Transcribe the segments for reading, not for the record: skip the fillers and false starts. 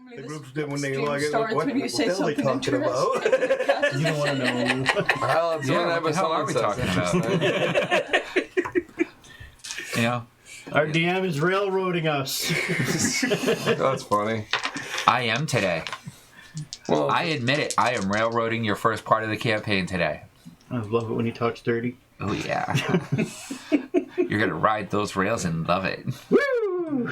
Normally The this groups did when they stream like starts what when you say the hell they something talking about? interesting. You don't want to know. Well, it's Yeah, whenever what the hell are someone we says talking interesting. You know, Our DM is railroading us. That's funny. I am today. Well, I admit it. I am railroading your first part of the campaign today. I love it when he talks dirty. Oh yeah. You're gonna ride those rails and love it. Woo!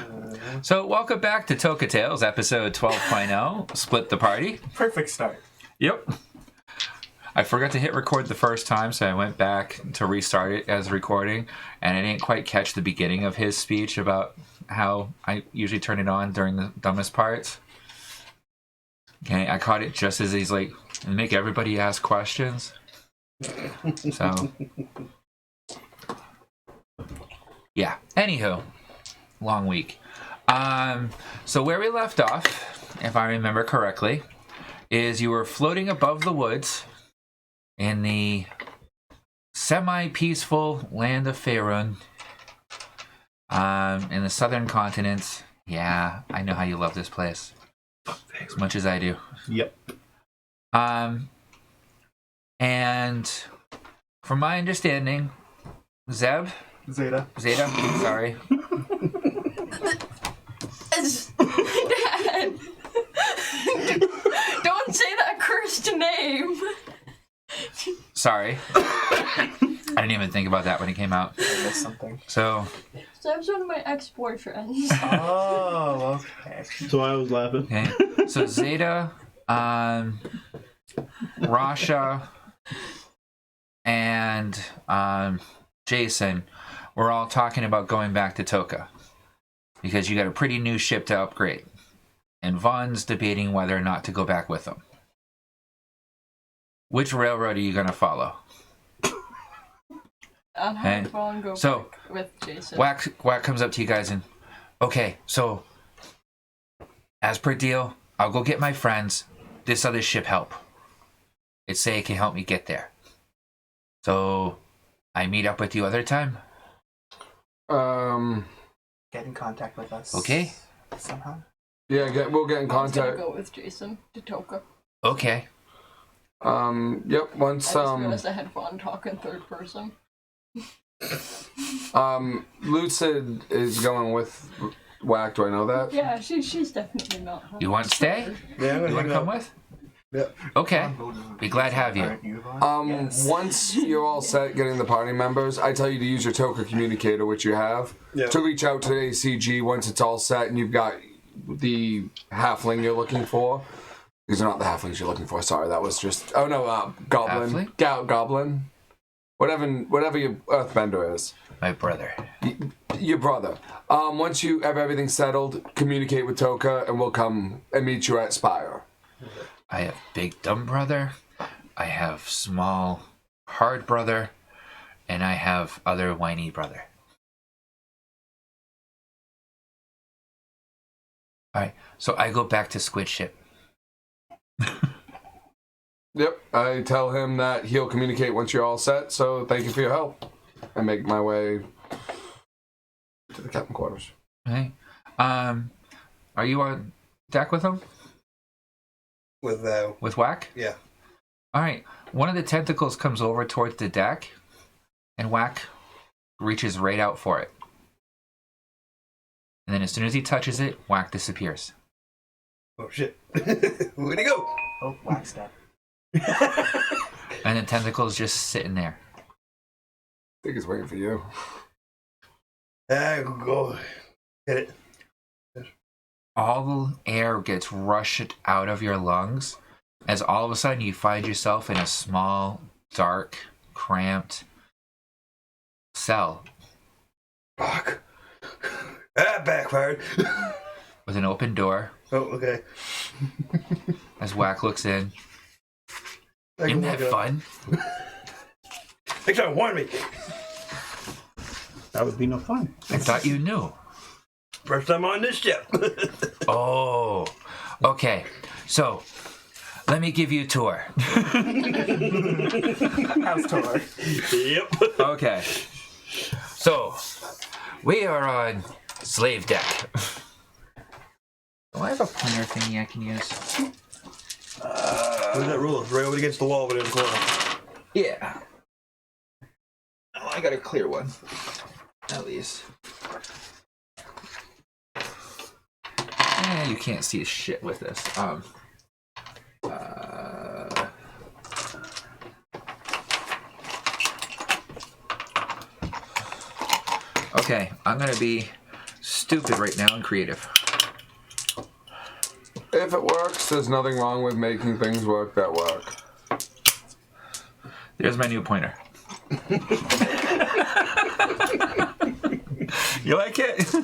So welcome back to Toka Tales, episode 12.0. Split the party. Perfect start. Yep. I forgot to hit record the first time, so I went back to restart it as recording, and I didn't quite catch the beginning of his speech about how I usually turn it on during the dumbest parts. Okay, I caught it just as he's like, make everybody ask questions. So, yeah. Anywho, long week. So where we left off, if I remember correctly, is you were floating above the woods in the semi-peaceful land of Faerun, in the southern continents. Yeah, I know how you love this place as much as I do. Yep. And from my understanding, Zeta, sorry. Dad! Don't say that cursed name! Sorry. I didn't even think about that when it came out. I missed something. So, Seb's one of my ex-boyfriends. Oh, okay. So I was laughing. okay. So Zeta, Rasha, and Jason were all talking about going back to Toka because you got a pretty new ship to upgrade, and Vaughn's debating whether or not to go back with them. Which railroad are you going to follow? I'll have to fall and go So, back with Jason. Whack comes up to you guys and, okay, so as per deal, I'll go get my friends. This other ship help. It say it can help me get there. So I meet up with you other time. Get in contact with us. Okay. Somehow. yeah, we'll get in I'm gonna contact. go with Jason to Toka. Okay. Yep. Once I just realized I had fun talking third person. Lucid is going with Whack. Do I know that? Yeah, she's definitely not home. You want to stay? Yeah, I'm You want to come with? Yep. Okay. Be glad to have you. Aren't you, Vaughn? Yes. Once you're all set getting the party members, I tell you to use your Toka communicator, which you have, Yeah. to reach out to the ACG once it's all set and you've got the halfling you're looking for. These are not the halflings you're looking for. Sorry, that was just... Oh, no, goblin. Goblin. Whatever your earthbender is. My brother. Your brother. Once you have everything settled, communicate with Toka and we'll come and meet you at Spire. I have big dumb brother. I have small hard brother. And I have other whiny brother. Alright, so I go back to Squid Ship. Yep, I tell him that he'll communicate once you're all set, so thank you for your help. I make my way to the captain quarters. Okay. Are you on deck with him? With Whack? yeah. Alright. One of the tentacles comes over towards the deck, and Whack reaches right out for it. And then as soon as he touches it, Whack disappears. Oh shit. Where'd he go? Oh, Whack's dead. And the tentacle's just sitting there. I think he's waiting for you. Go. Hit it. All the air gets rushed out of your lungs as all of a sudden you find yourself in a small, dark, cramped cell Fuck. That backfired. with an open door. Oh, okay. As Whack looks in. I Isn't can that walk up. fun? They trying to warn me. That would be no fun. I thought you knew. First time on this ship. Oh, okay. So, let me give you a tour. House tour. Yep. Okay. So, we are on slave deck. What I have a pointer thingy I can use? Where's that ruler? Right over against the wall over there in the corner. Yeah. Oh, I got a clear one. At least. You can't see shit with this. Okay, I'm gonna be stupid right now and creative. If it works, there's nothing wrong with making things work that work. There's my new pointer. You like it?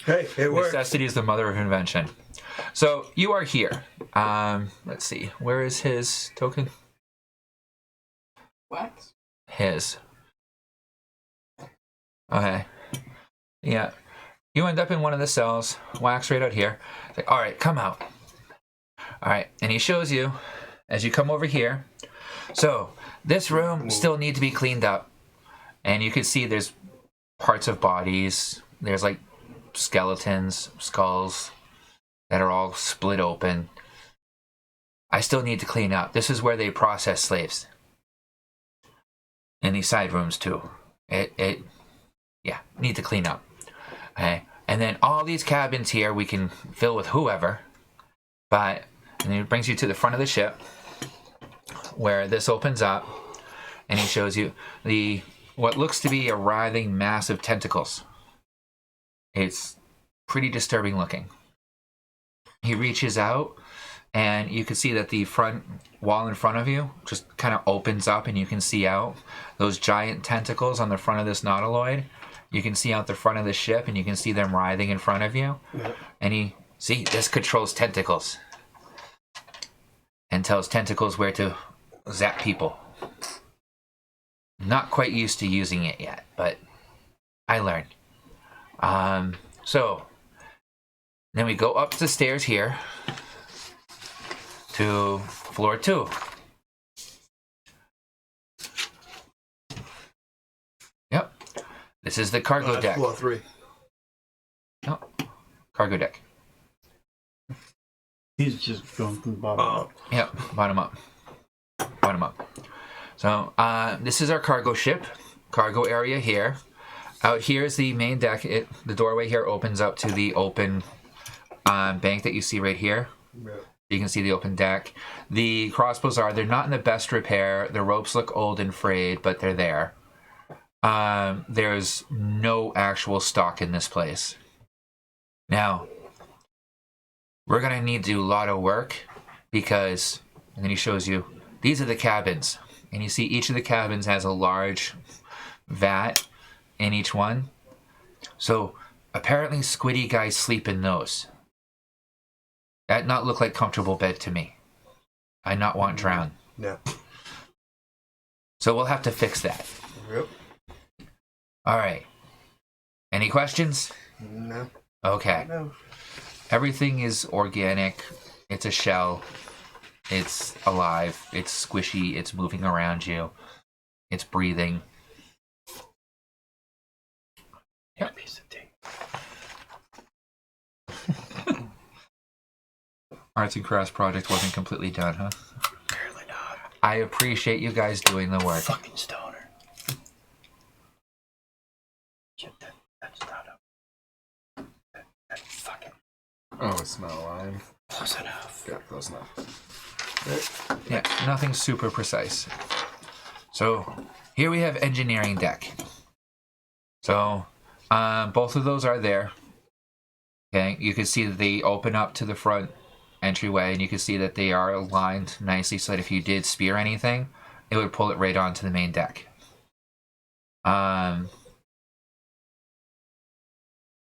Hey, it works. Necessity is the mother of invention. So you are here. Let's see. Where is his token? Wax? His. Okay. Yeah. You end up in one of the cells. Wax right out here. It's like, all right, come out. All right. And he shows you as you come over here. So this room still needs to be cleaned up. And you can see there's parts of bodies. There's like skeletons, skulls that are all split open. I still need to clean up. This is where they process slaves. And these side rooms too. Yeah, need to clean up. Okay. And then all these cabins here we can fill with whoever. And then it brings you to the front of the ship where this opens up and he shows you what looks to be a writhing mass of tentacles. It's pretty disturbing looking. He reaches out and you can see that the front wall in front of you just kind of opens up and you can see out those giant tentacles on the front of this nautiloid. You can see out the front of the ship and you can see them writhing in front of you. Yep. And this controls tentacles. And tells tentacles where to zap people. Not quite used to using it yet, but I learned. So then we go up the stairs here to floor 2. Yep. This is the cargo deck. Floor 3. No. Cargo deck. He's just going from the bottom up. Yep, bottom up. Bottom up. So, this is our cargo ship. Cargo area here. Out here is the main deck. The doorway here opens up to the open bank that you see right here. Yeah. You can see the open deck. The crossbows they're not in the best repair. The ropes look old and frayed, but they're there. There's no actual stock in this place. Now, we're going to need to do a lot of work because, and then he shows you, these are the cabins. And you see each of the cabins has a large vat in each one. So apparently squiddy guys sleep in those. That not look like comfortable bed to me. I not want drown. No. So we'll have to fix that. Yep. All right. Any questions? No. Okay. No. Everything is organic. It's a shell. It's alive. It's squishy. It's moving around you. It's breathing. Yep. Piece of tape. Arts and crafts project wasn't completely done, huh? Apparently not. I appreciate you guys doing the work. Fucking stoner. Shit, that's not up. That fucking. Oh, it's not alive. Close enough. Yeah, close enough. Yeah, nothing super precise. So here we have engineering deck. So both of those are there. Okay, you can see that they open up to the front entryway, and you can see that they are aligned nicely so that if you did spear anything, it would pull it right onto the main deck. And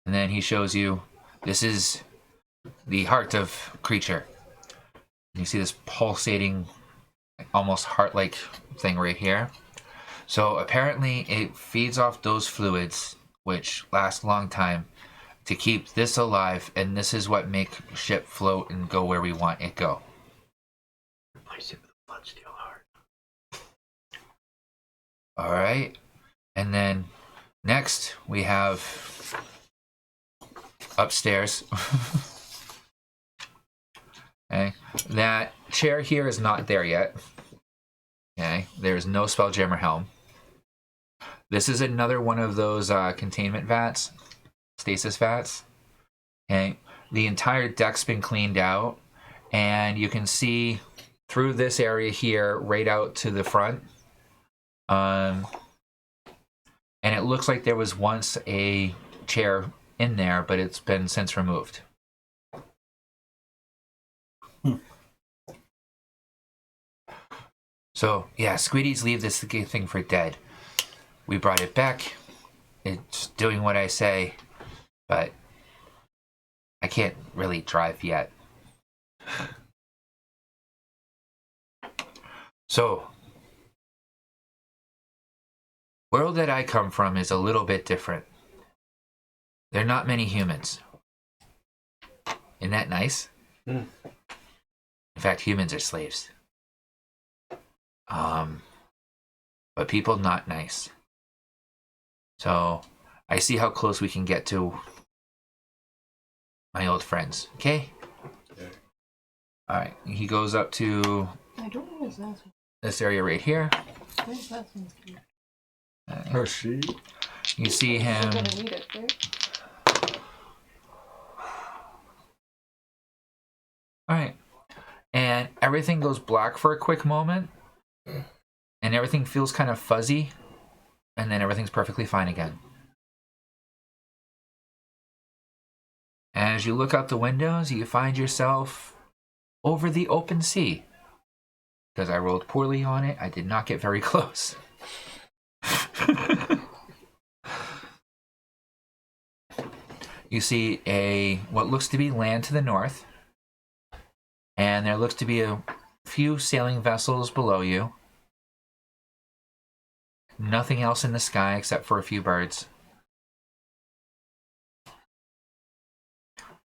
then he shows you this is the heart of creature. You see this pulsating, almost heart-like thing right here. So apparently it feeds off those fluids, which last a long time, to keep this alive, and this is what make ship float and go where we want it go. Replace it with a blood steel heart. All right, and then next we have upstairs. chair here is not there yet. Okay, there's no Spelljammer helm. This is another one of those containment vats, stasis vats. Okay, the entire deck's been cleaned out, and you can see through this area here, right out to the front. And it looks like there was once a chair in there, but it's been since removed. So, yeah, Squiddies leave this thing for dead. We brought it back. It's doing what I say, but I can't really drive yet. So, world that I come from is a little bit different. There are not many humans. Isn't that nice? In fact, humans are slaves. But people not nice. So I see how close we can get to my old friends. Okay? All right. He goes up to I don't know what's that. this area right here. Where's that one? Oh, she. You see We're him. gonna need it, right? All right. And everything goes black for a quick moment. And everything feels kind of fuzzy. And then everything's perfectly fine again. As you look out the windows, you find yourself over the open sea. Because I rolled poorly on it, I did not get very close. You see what looks to be land to the north. And there looks to be a few sailing vessels below you. Nothing else in the sky except for a few birds.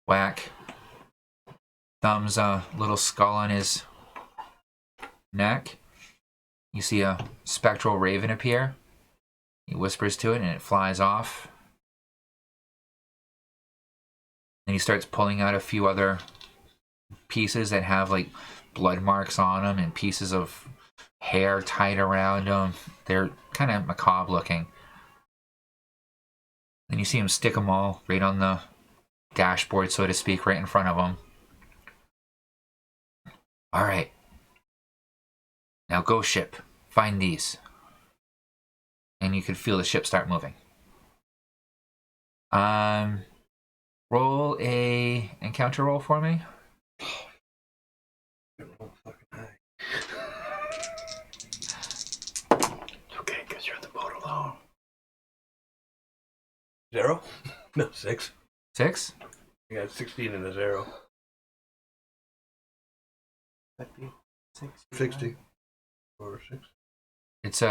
Whack. Thumbs a little skull on his neck. You see a spectral raven appear. He whispers to it and it flies off. Then he starts pulling out a few other pieces that have like blood marks on them and pieces of hair tied around them. They're kind of macabre looking. Then you see him stick them all right on the dashboard, so to speak, right in front of him. All right. Now go ship. Find these. And you can feel the ship start moving. Roll a encounter roll for me. Okay, because you're in the boat alone. 0? No, 6. 6? I got 16 and a 0. 60. Or 6. It's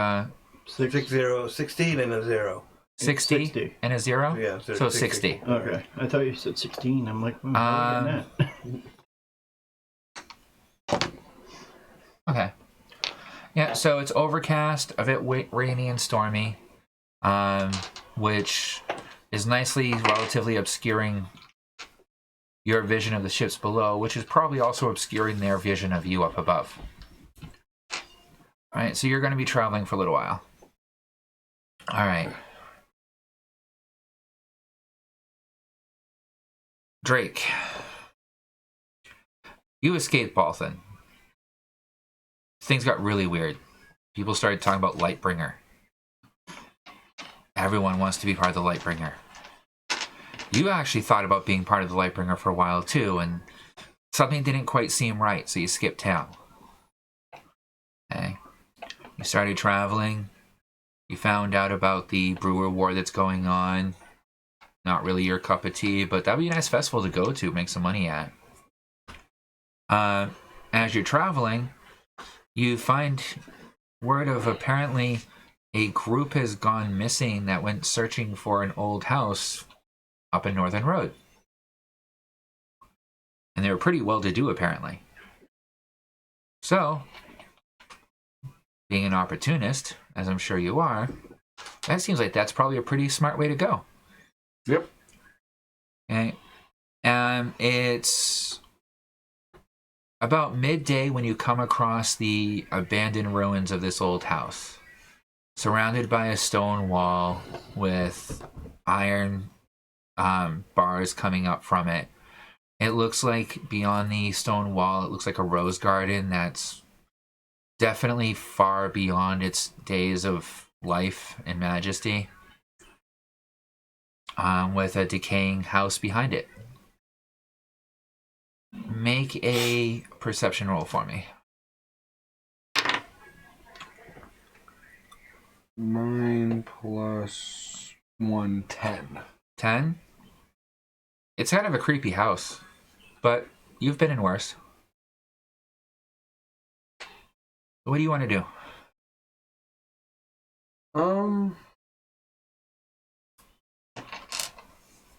6 0, 16 and a 0. 60, 60. and a 0? Yeah, So 60. Okay, I thought you said 16. I'm like, how are you getting that? Okay. Yeah, so it's overcast, a bit rainy and stormy, which is nicely relatively obscuring your vision of the ships below, which is probably also obscuring their vision of you up above. All right, so you're going to be traveling for a little while. All right. Drake, you escaped Balthan. Things got really weird. People started talking about Lightbringer. Everyone wants to be part of the Lightbringer. You actually thought about being part of the Lightbringer for a while too, and something didn't quite seem right, so you skipped town. Okay. You started traveling. You found out about the brewer war that's going on. Not really your cup of tea, but that'd be a nice festival to go to, make some money at. As you're traveling, you find word of apparently a group has gone missing that went searching for an old house up in Northern Road. And they were pretty well-to-do, apparently. So, being an opportunist, as I'm sure you are, that seems like that's probably a pretty smart way to go. Yep. Okay. It's about midday when you come across the abandoned ruins of this old house, surrounded by a stone wall with iron bars coming up from it. It looks like beyond the stone wall, it looks like a rose garden that's definitely far beyond its days of life and majesty, with a decaying house behind it. Make a perception roll for me. 9 plus 1, 10. 10? It's kind of a creepy house, but you've been in worse. What do you want to do?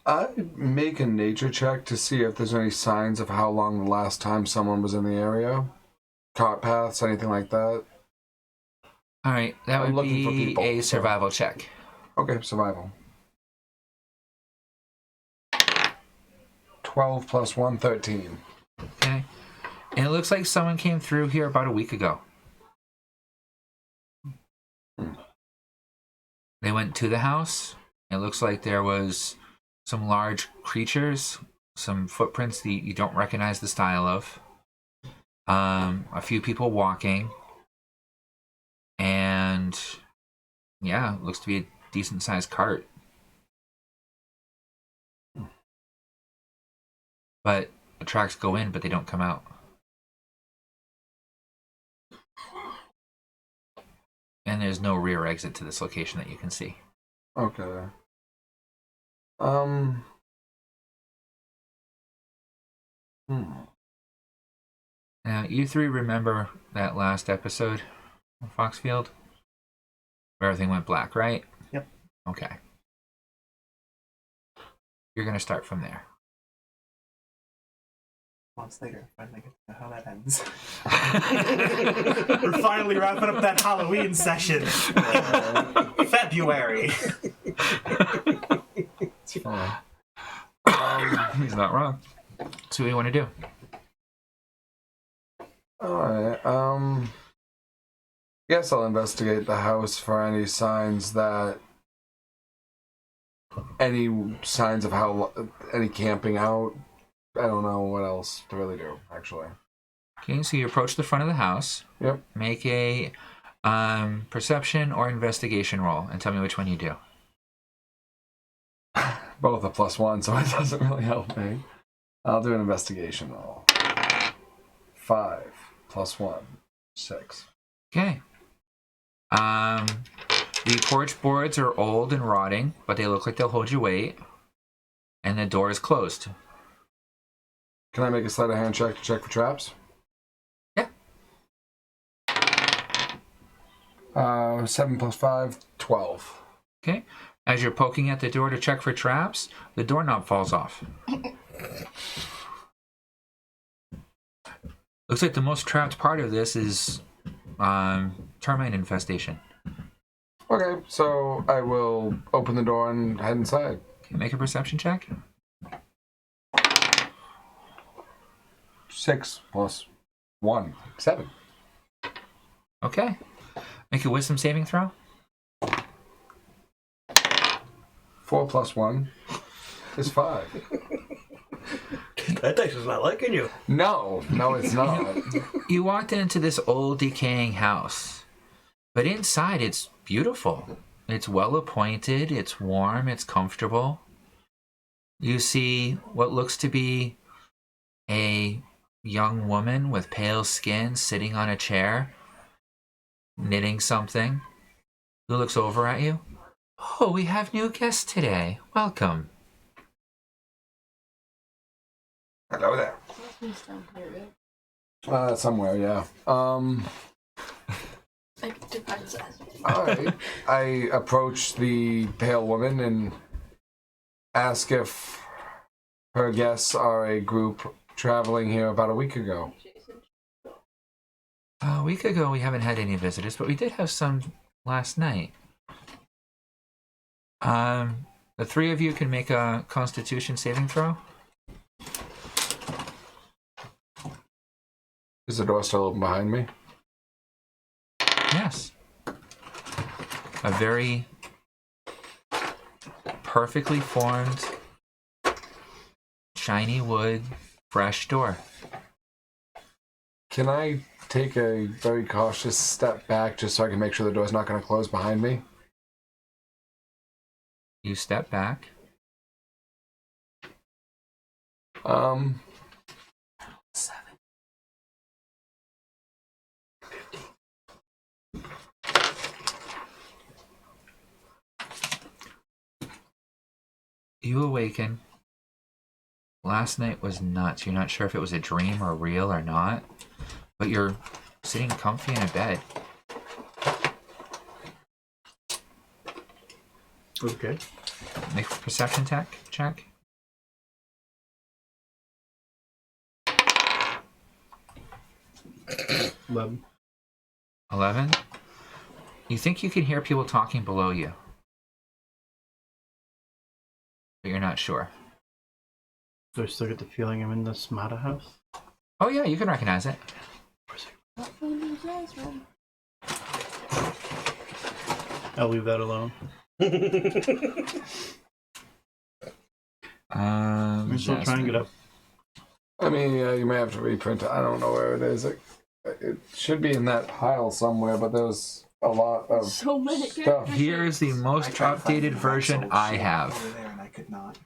I'd make a nature check to see if there's any signs of how long the last time someone was in the area. Cart paths, anything like that. Alright, that I'm would looking for be people, a so- survival check. Okay, survival. 12 plus 1, 13. Okay. And it looks like someone came through here about a week ago. They went to the house. It looks like there was some large creatures, some footprints that you don't recognize the style of. A few people walking. And yeah, it looks to be a decent sized cart. But the tracks go in, but they don't come out. And there's no rear exit to this location that you can see. Okay. Now, you three remember that last episode of Foxfield? Where everything went black, right? Yep. Okay. You're going to start from there. Months later, finally get to know how that ends. We're finally wrapping up that Halloween session. February. It's fine. He's not wrong. So what do you want to do? Alright, guess I'll investigate the house for any signs that... Any signs of how... Any camping out. I don't know what else to really do, actually. Okay, so you approach the front of the house. Yep. Make a perception or investigation roll and tell me which one you do. Both a +1, so it doesn't really help me. I'll do an investigation roll. 5 plus 1, 6. Okay. The porch boards are old and rotting, but they look like they'll hold your weight. And the door is closed. Can I make a sleight of hand check to check for traps? Yeah. 7 plus 5, 12. Okay. As you're poking at the door to check for traps, the doorknob falls off. Looks like the most trapped part of this is termite infestation. Okay, so I will open the door and head inside. Okay, make a perception check. 6 plus 1, 7. Okay. Make a wisdom saving throw. 4 plus 1 is 5. That dice is not liking you. No, it's not. You walked into this old decaying house, but inside it's beautiful. It's well appointed, it's warm, it's comfortable. You see what looks to be a young woman with pale skin sitting on a chair, knitting something, who looks over at you. Oh, we have new guests today. Welcome. Hello there. He's down here, right? Somewhere, yeah. Like, defines as. Alright. I approach the pale woman and ask if her guests are a group traveling here about a week ago. A week ago, we haven't had any visitors, but we did have some last night. The three of you can make a Constitution saving throw. Is the door still open behind me? Yes. A very perfectly formed, shiny wood, fresh door. Can I take a very cautious step back just so I can make sure the door's not going to close behind me? You step back. You awaken. Last night was nuts. You're not sure if it was a dream or real or not, but you're sitting comfy in a bed. Okay. Make a perception check. Love. 11. You think you can hear people talking below you, but you're not sure. Do I still get the feeling I'm in the Smata house? Oh yeah, you can recognize it. I'll leave that alone. I'm still trying to get up. I mean, you may have to reprint it. I don't know where it is. It should be in that pile somewhere, but there's a lot of So many stuff. Here is the most updated version I have, Over there and I could not.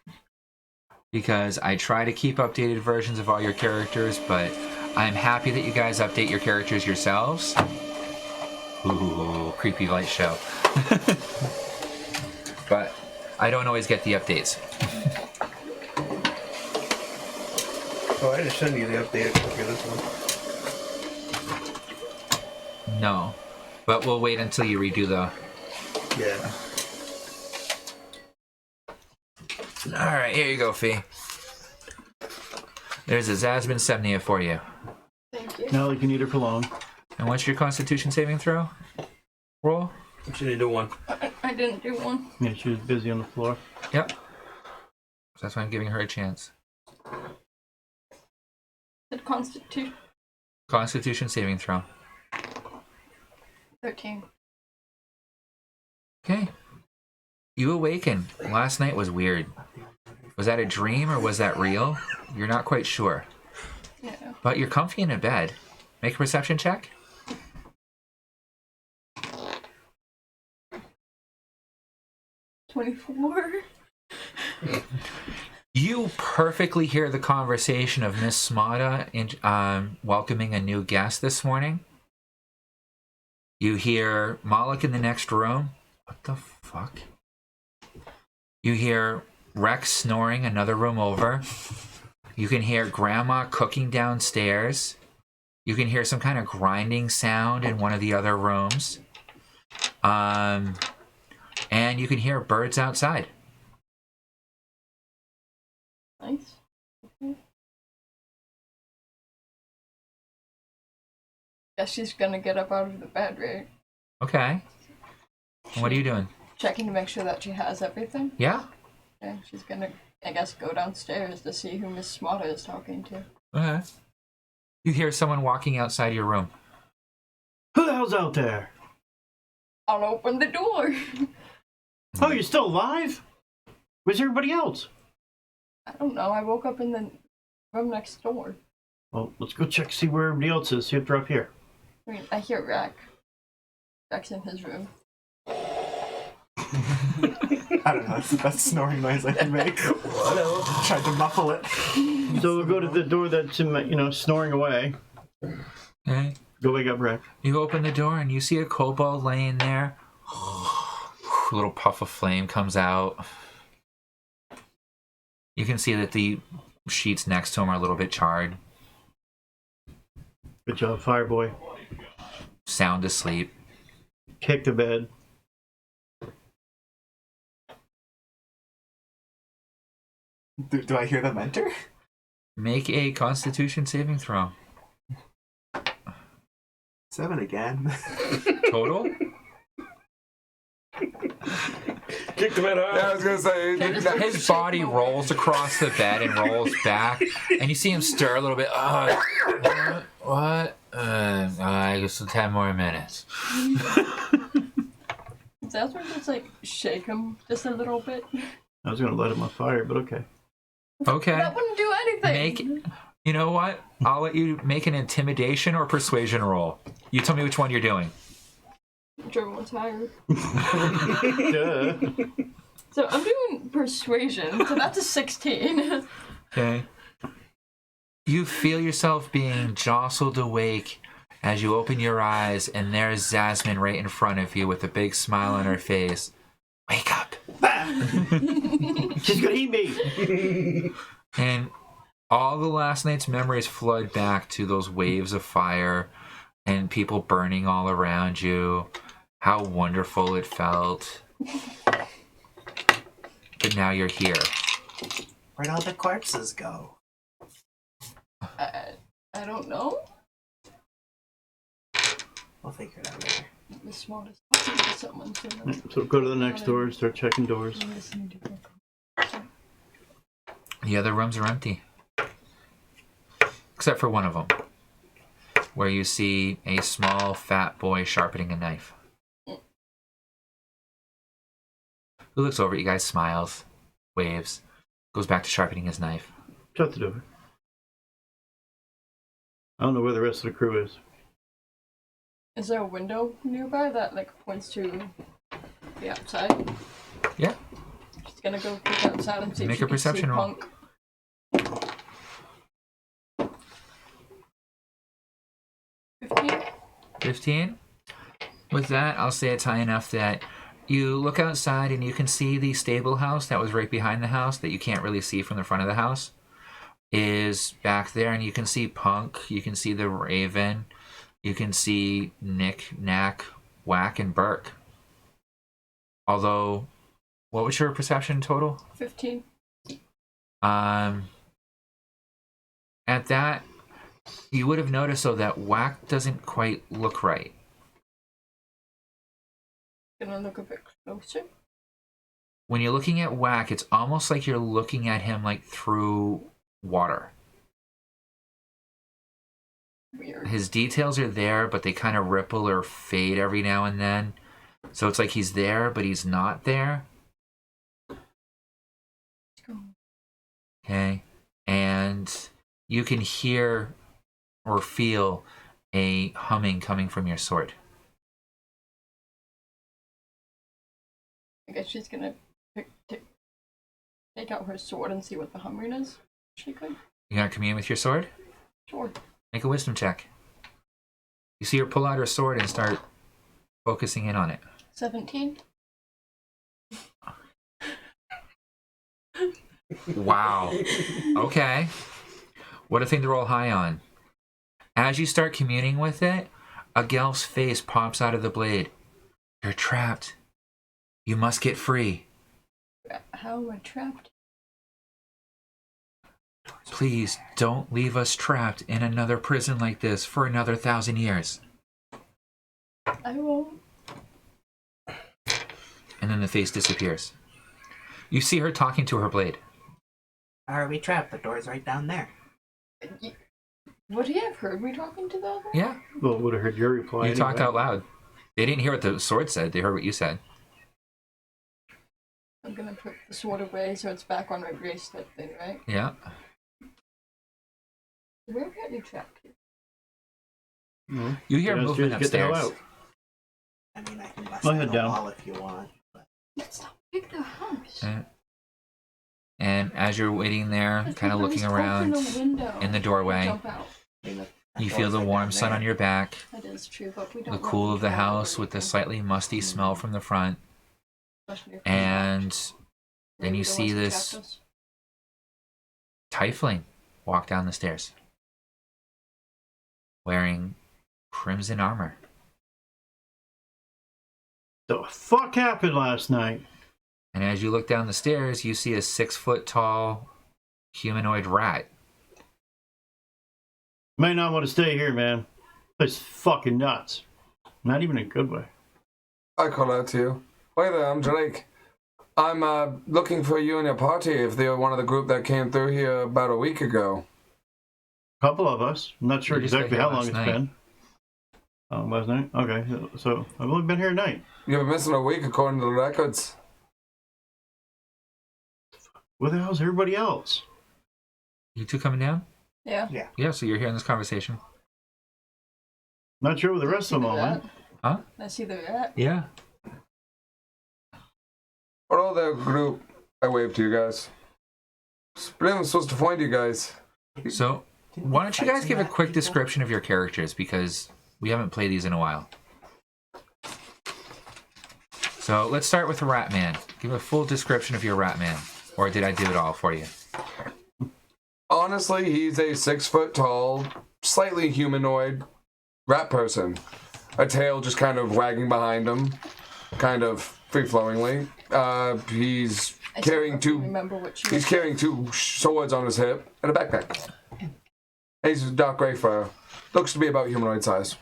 because I try to keep updated versions of all your characters, but I'm happy that you guys update your characters yourselves. Ooh, creepy light show. But I don't always get the updates. Oh, I just send you the updated copy of this one. No, but we'll wait until you redo the... Yeah. Alright, here you go, Fee. There's a Zasmine Semnia for you. Thank you. Now you can eat her for long. And what's your Constitution saving throw? Roll? What you need to do one? I didn't do one. Yeah, she was busy on the floor. Yep. So that's why I'm giving her a chance. Did Constitution Constitution saving throw. 13. Okay. You awaken. Last night was weird. Was that a dream or was that real? You're not quite sure. Yeah. But you're comfy in a bed. Make a perception check. $24. You perfectly hear the conversation of Miss Smada welcoming a new guest this morning. You hear Moloch in the next room. What the fuck? You hear Rex snoring another room over. You can hear Grandma cooking downstairs. You can hear some kind of grinding sound in one of the other rooms. And you can hear birds outside. Nice. Guess she's gonna get up out of the bed, right? Okay. And what are you doing? Checking to make sure that she has everything. Yeah? Yeah, she's gonna, I guess, go downstairs to see who Miss Smata is talking to. Okay. You hear someone walking outside your room. Who the hell's out there? I'll open the door. Oh, you're still alive? Where's everybody else? I don't know. I woke up in the room next door. Well, let's go check, see where everybody else is. See if they're up here. I mean, I hear Rack. Rack's in his room. I don't know. That's the best snoring noise I can make. Tried to muffle it. So we'll go to the door that's, snoring away. Okay. Go wake up, Rick. You open the door and you see a kobold laying there. A little puff of flame comes out. You can see that the sheets next to him are a little bit charred. Good job, Fireboy. Sound asleep. Kick the bed. Do I hear them enter? Make a Constitution saving throw. 7 again. Total? Kicked him out. Yeah, I was gonna say. His body rolls across the bed and rolls back, and you see him stir a little bit. What? I guess 10 more minutes. Zasper just like shake him just a little bit. I was gonna light him on fire, but okay. Okay. That wouldn't do anything. You know what? I'll let you make an intimidation or persuasion roll. You tell me which one you're doing. Whichever one's higher. Duh. So I'm doing persuasion, so that's a 16. Okay. You feel yourself being jostled awake as you open your eyes, and there's Jasmine right in front of you with a big smile on her face. Wake up. She's gonna eat me. And all the last night's memories flood back to those waves of fire and people burning all around you. How wonderful it felt. But now you're here. Where'd all the corpses go? I don't know. We'll figure it out later. The smartest someone to So go to the next door and start checking doors. The other rooms are empty. Except for one of them, where you see a small, fat boy sharpening a knife. Who looks over at you guys, smiles, waves, goes back to sharpening his knife. Shut the door. I don't know where the rest of the crew is. Is there a window nearby that like points to the outside? Yeah. Just gonna go peek outside and see Make if she a perception can see roll. Punk. 15. 15. With that, I'll say it's high enough that you look outside and you can see the stable house that was right behind the house that you can't really see from the front of the house is back there, and you can see Punk, you can see the Raven, you can see Nick, Knack, Whack, and Burke. Although, what was your perception total? 15. At that, you would have noticed though that Whack doesn't quite look right. Gonna look a bit closer. When you're looking at Whack, it's almost like you're looking at him like through water. Weird. His details are there, but they kind of ripple or fade every now and then. So it's like he's there, but he's not there. Okay. And you can hear or feel a humming coming from your sword. I guess she's gonna take out her sword and see what the humming is. She could. You gonna commune with your sword? Sure. Make a wisdom check. You see her pull out her sword and start focusing in on it. 17. Wow. Okay. What a thing to roll high on. As you start communing with it, a Gelf's face pops out of the blade. You're trapped. You must get free. How am I trapped? Please don't leave us trapped in another prison like this for another 1,000 years. I won't. And then the face disappears. You see her talking to her blade. How are we trapped? The door's right down there. Would he have heard me talking to the other? Yeah. Well, would have heard your reply. You talked anyway. out loud. They didn't hear what the sword said. They heard what you said. I'm gonna put the sword away so it's back on my bracelet thing, right? Yeah. Where got you trapped here? No. You hear Downstairs, movement get the hell upstairs. out. I mean, I can bust I'll in head the down. wall if you want. But Let's not pick the house. And as you're waiting there, kind of looking around in the doorway, Jump out. I mean, that you feel door's the right warm down sun there. on your back, That is true, but we don't the want cool to of the travel house with the anything, slightly musty smell from the front, especially if and then maybe you the see ones that this trapped us. tiefling walk down the stairs, wearing crimson armor. The fuck happened last night? And as you look down the stairs, you see a 6-foot-tall humanoid rat. May not want to stay here, man. It's fucking nuts. Not even in a good way. I call out to you. Hi there, I'm Drake. I'm looking for you and your party if they're one of the group that came through here about a week ago. Couple of us. I'm not sure We just got exactly here how long last it's night. been. Last night? Okay, so I've only been here a night. You've been missing a week according to the records. Where the hell's everybody else? You two coming down? Yeah. Yeah, so you're hearing this conversation. Not sure where the rest of them all went. Huh? I see they're at. Yeah. What all the group? I waved to you guys. I'm supposed to find you guys. So, why don't you guys give a quick description of your characters, because we haven't played these in a while. So, let's start with the Rat Man. Give a full description of your Rat Man. Or did I do it all for you? Honestly, he's a 6 foot tall, slightly humanoid rat person. A tail just kind of wagging behind him, kind of free-flowingly. He's carrying two. Remember what you He's carrying 2 swords on his hip and a backpack. He's dark gray fur. Looks to be about humanoid size.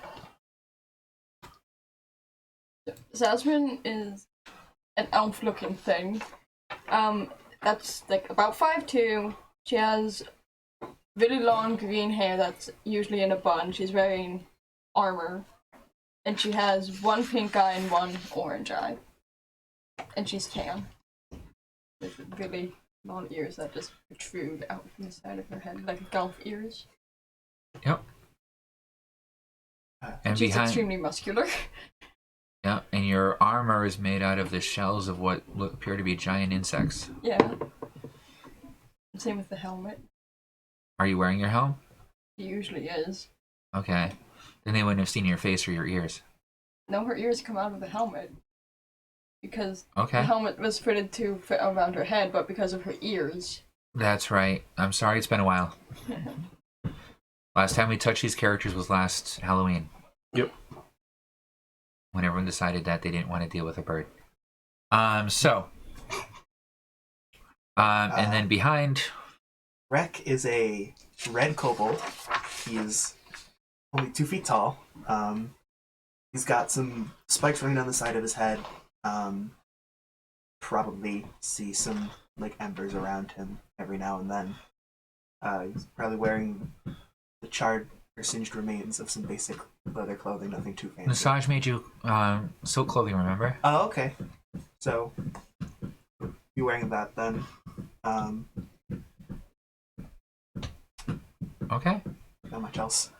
Zasmine is an elf-looking thing. That's like about 5'2". She has really long green hair that's usually in a bun. She's wearing armor. And she has 1 pink eye and 1 orange eye. And she's tan. With really long ears that just protrude out from the side of her head, like golf ears. Yep. And She's behind, extremely muscular. yeah, and your armor is made out of the shells of what appear to be giant insects. Yeah. Same with the helmet. Are you wearing your helm? He usually is. Okay. Then they wouldn't have seen your face or your ears. No, her ears come out of the helmet. Because Okay. the helmet was fitted to fit around her head, but because of her ears. That's right. I'm sorry it's been a while. Last time we touched these characters was last Halloween. Yep. When everyone decided that they didn't want to deal with a bird. And then behind... Rek is a red kobold. He's only 2 feet tall. He's got some spikes running down the side of his head. Probably see some like embers around him every now and then. He's probably wearing the charred or singed remains of some basic leather clothing, nothing too fancy. Massage made you silk clothing, remember? Oh, okay. So, you're wearing that then. Okay. Not much else.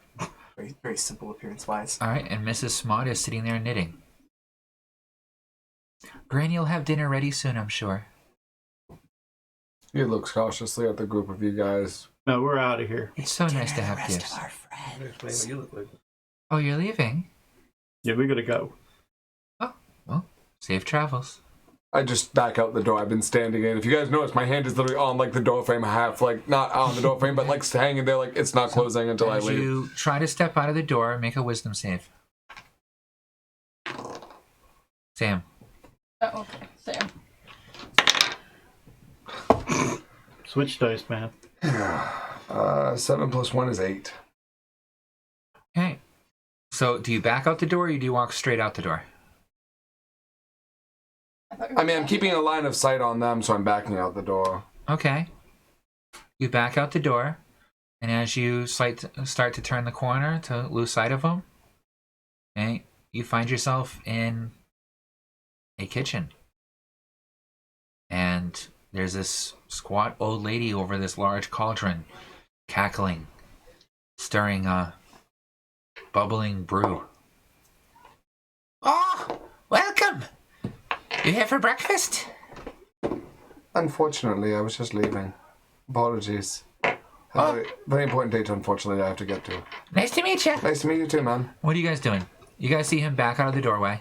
Very, very simple appearance-wise. All right, and Mrs. Smart is sitting there knitting. Granny will have dinner ready soon, I'm sure. He looks cautiously at the group of you guys. No, we're out of here. It's so nice to have gifts. Explain what you look like. Oh, you're leaving? Yeah, we gotta go. Oh, well, safe travels. I just back out the door I've been standing in. If you guys notice, my hand is literally on like the door frame, half like not on the door frame, but like hanging there, like it's not closing until I As leave. you try to step out of the door, make a wisdom save. Sam. Oh, okay, Sam. Switch dice, man. 7 plus 1 is 8. Okay. So, do you back out the door or do you walk straight out the door? I mean, I'm keeping a line of sight on them, so I'm backing out the door. Okay. You back out the door, and as you start to turn the corner to lose sight of them, okay, you find yourself in a kitchen. And there's this squat old lady over this large cauldron, cackling, stirring a bubbling brew. Oh, welcome! You here for breakfast? Unfortunately, I was just leaving. Apologies. Have a very important date, unfortunately, I have to get to. Nice to meet you. Nice to meet you too, man. What are you guys doing? You guys see him back out of the doorway.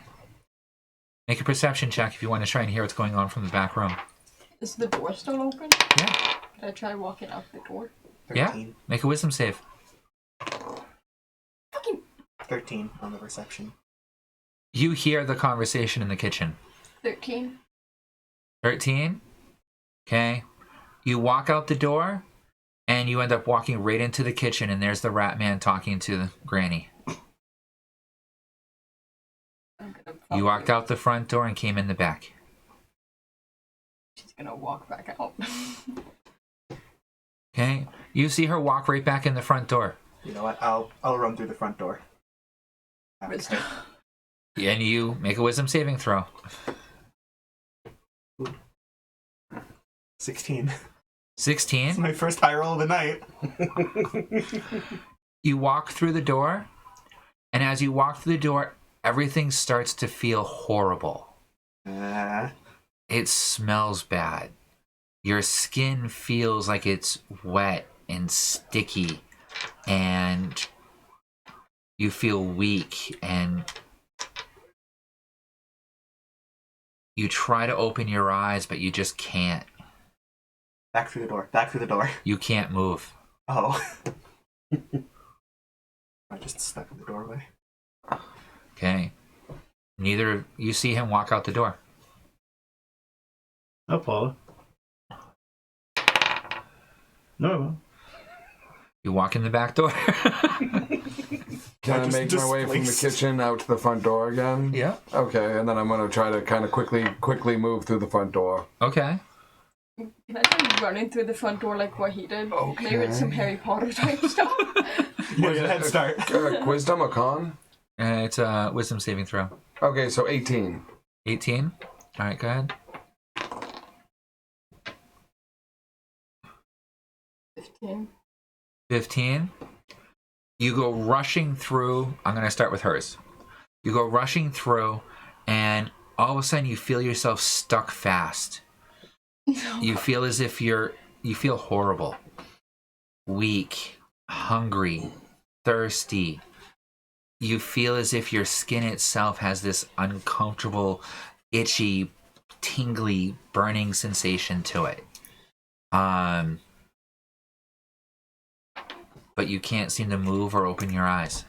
Make a perception check if you want to try and hear what's going on from the back room. Is the door still open? Yeah. Can I try walking out the door? 13. Yeah. Make a wisdom save. Fucking 13 on the perception. You hear the conversation in the kitchen. 13. 13. Okay. You walk out the door, and you end up walking right into the kitchen, and there's the rat man talking to the granny. I'm gonna You walked out the front door and came in the back. she's gonna walk back out. Okay. You see her walk right back in the front door. You know what? I'll run through the front door. Wisdom. And you make a wisdom saving throw. 16. 16. It's my first high roll of the night. You walk through the door, and as you walk through the door, everything starts to feel horrible. It smells bad. Your skin feels like it's wet and sticky, and you feel weak, and you try to open your eyes, but you just can't. Back through the door. Back through the door. You can't move. Oh. I just stuck in the doorway. Okay. Neither you see him walk out the door. I'll follow. No, I won't. You walk in the back door. Can I just make my way from the displaced. kitchen out to the front door again? Yeah. Okay, and then I'm gonna try to kind of quickly move through the front door. Okay. Imagine running through the front door like what he did. Maybe it's some Harry Potter type stuff. Yeah, get a head start. Wisdom or con? It's a wisdom saving throw. Okay, so 18. 18. All right, go ahead. 15. 15. You go rushing through. I'm going to start with hers. You go rushing through, and all of a sudden you feel yourself stuck fast. You feel as if you feel horrible, weak, hungry, thirsty. You feel as if your skin itself has this uncomfortable, itchy, tingly, burning sensation to it. But you can't seem to move or open your eyes.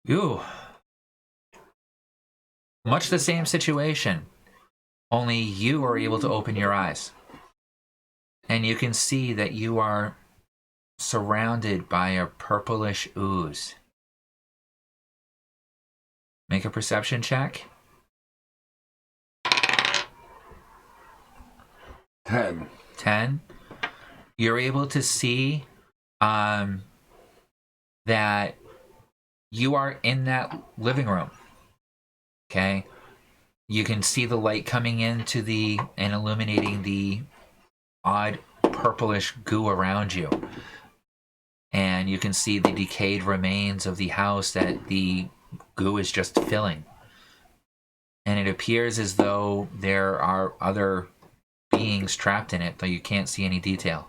Ew. Much the same situation, only you are able to open your eyes. And you can see that you are surrounded by a purplish ooze. Make a perception check. 10. 10. You're able to see that you are in that living room. Okay? You can see the light coming into and illuminating the odd purplish goo around you. And you can see the decayed remains of the house that the goo is just filling. And it appears as though there are other beings trapped in it, though you can't see any detail.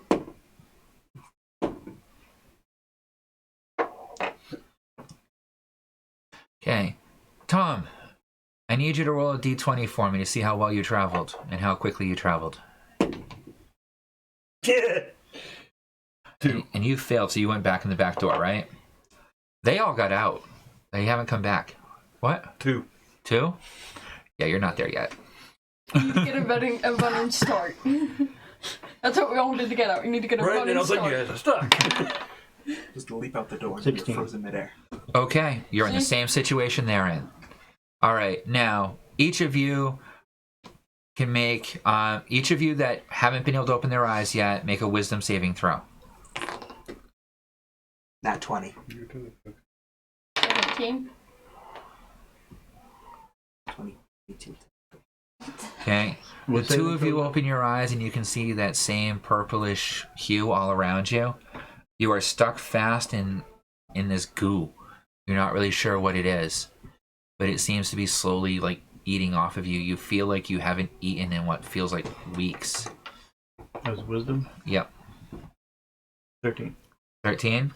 Okay. Tom, I need you to roll a d20 for me to see how well you traveled and how quickly you traveled. 2. And you failed, so you went back in the back door, right? They all got out. They haven't come back. What? 2. 2? Yeah, you're not there yet. You need to get a running start. That's what we all wanted to get out. You need to get a Right, running and I was start. like, you guys are stuck. Just leap out the door and 16. get frozen midair. Okay, you're in the same situation they're in. All right, now each of you can make each of you that haven't been able to open their eyes yet make a wisdom saving throw. Nat 20. 17. 20. 18. Okay, the What's two that of you throw? open your eyes and you can see that same purplish hue all around you. You are stuck fast in this goo. You're not really sure what it is, but it seems to be slowly like eating off of you. You feel like you haven't eaten in what feels like weeks. That was wisdom. Yep. 13. 13.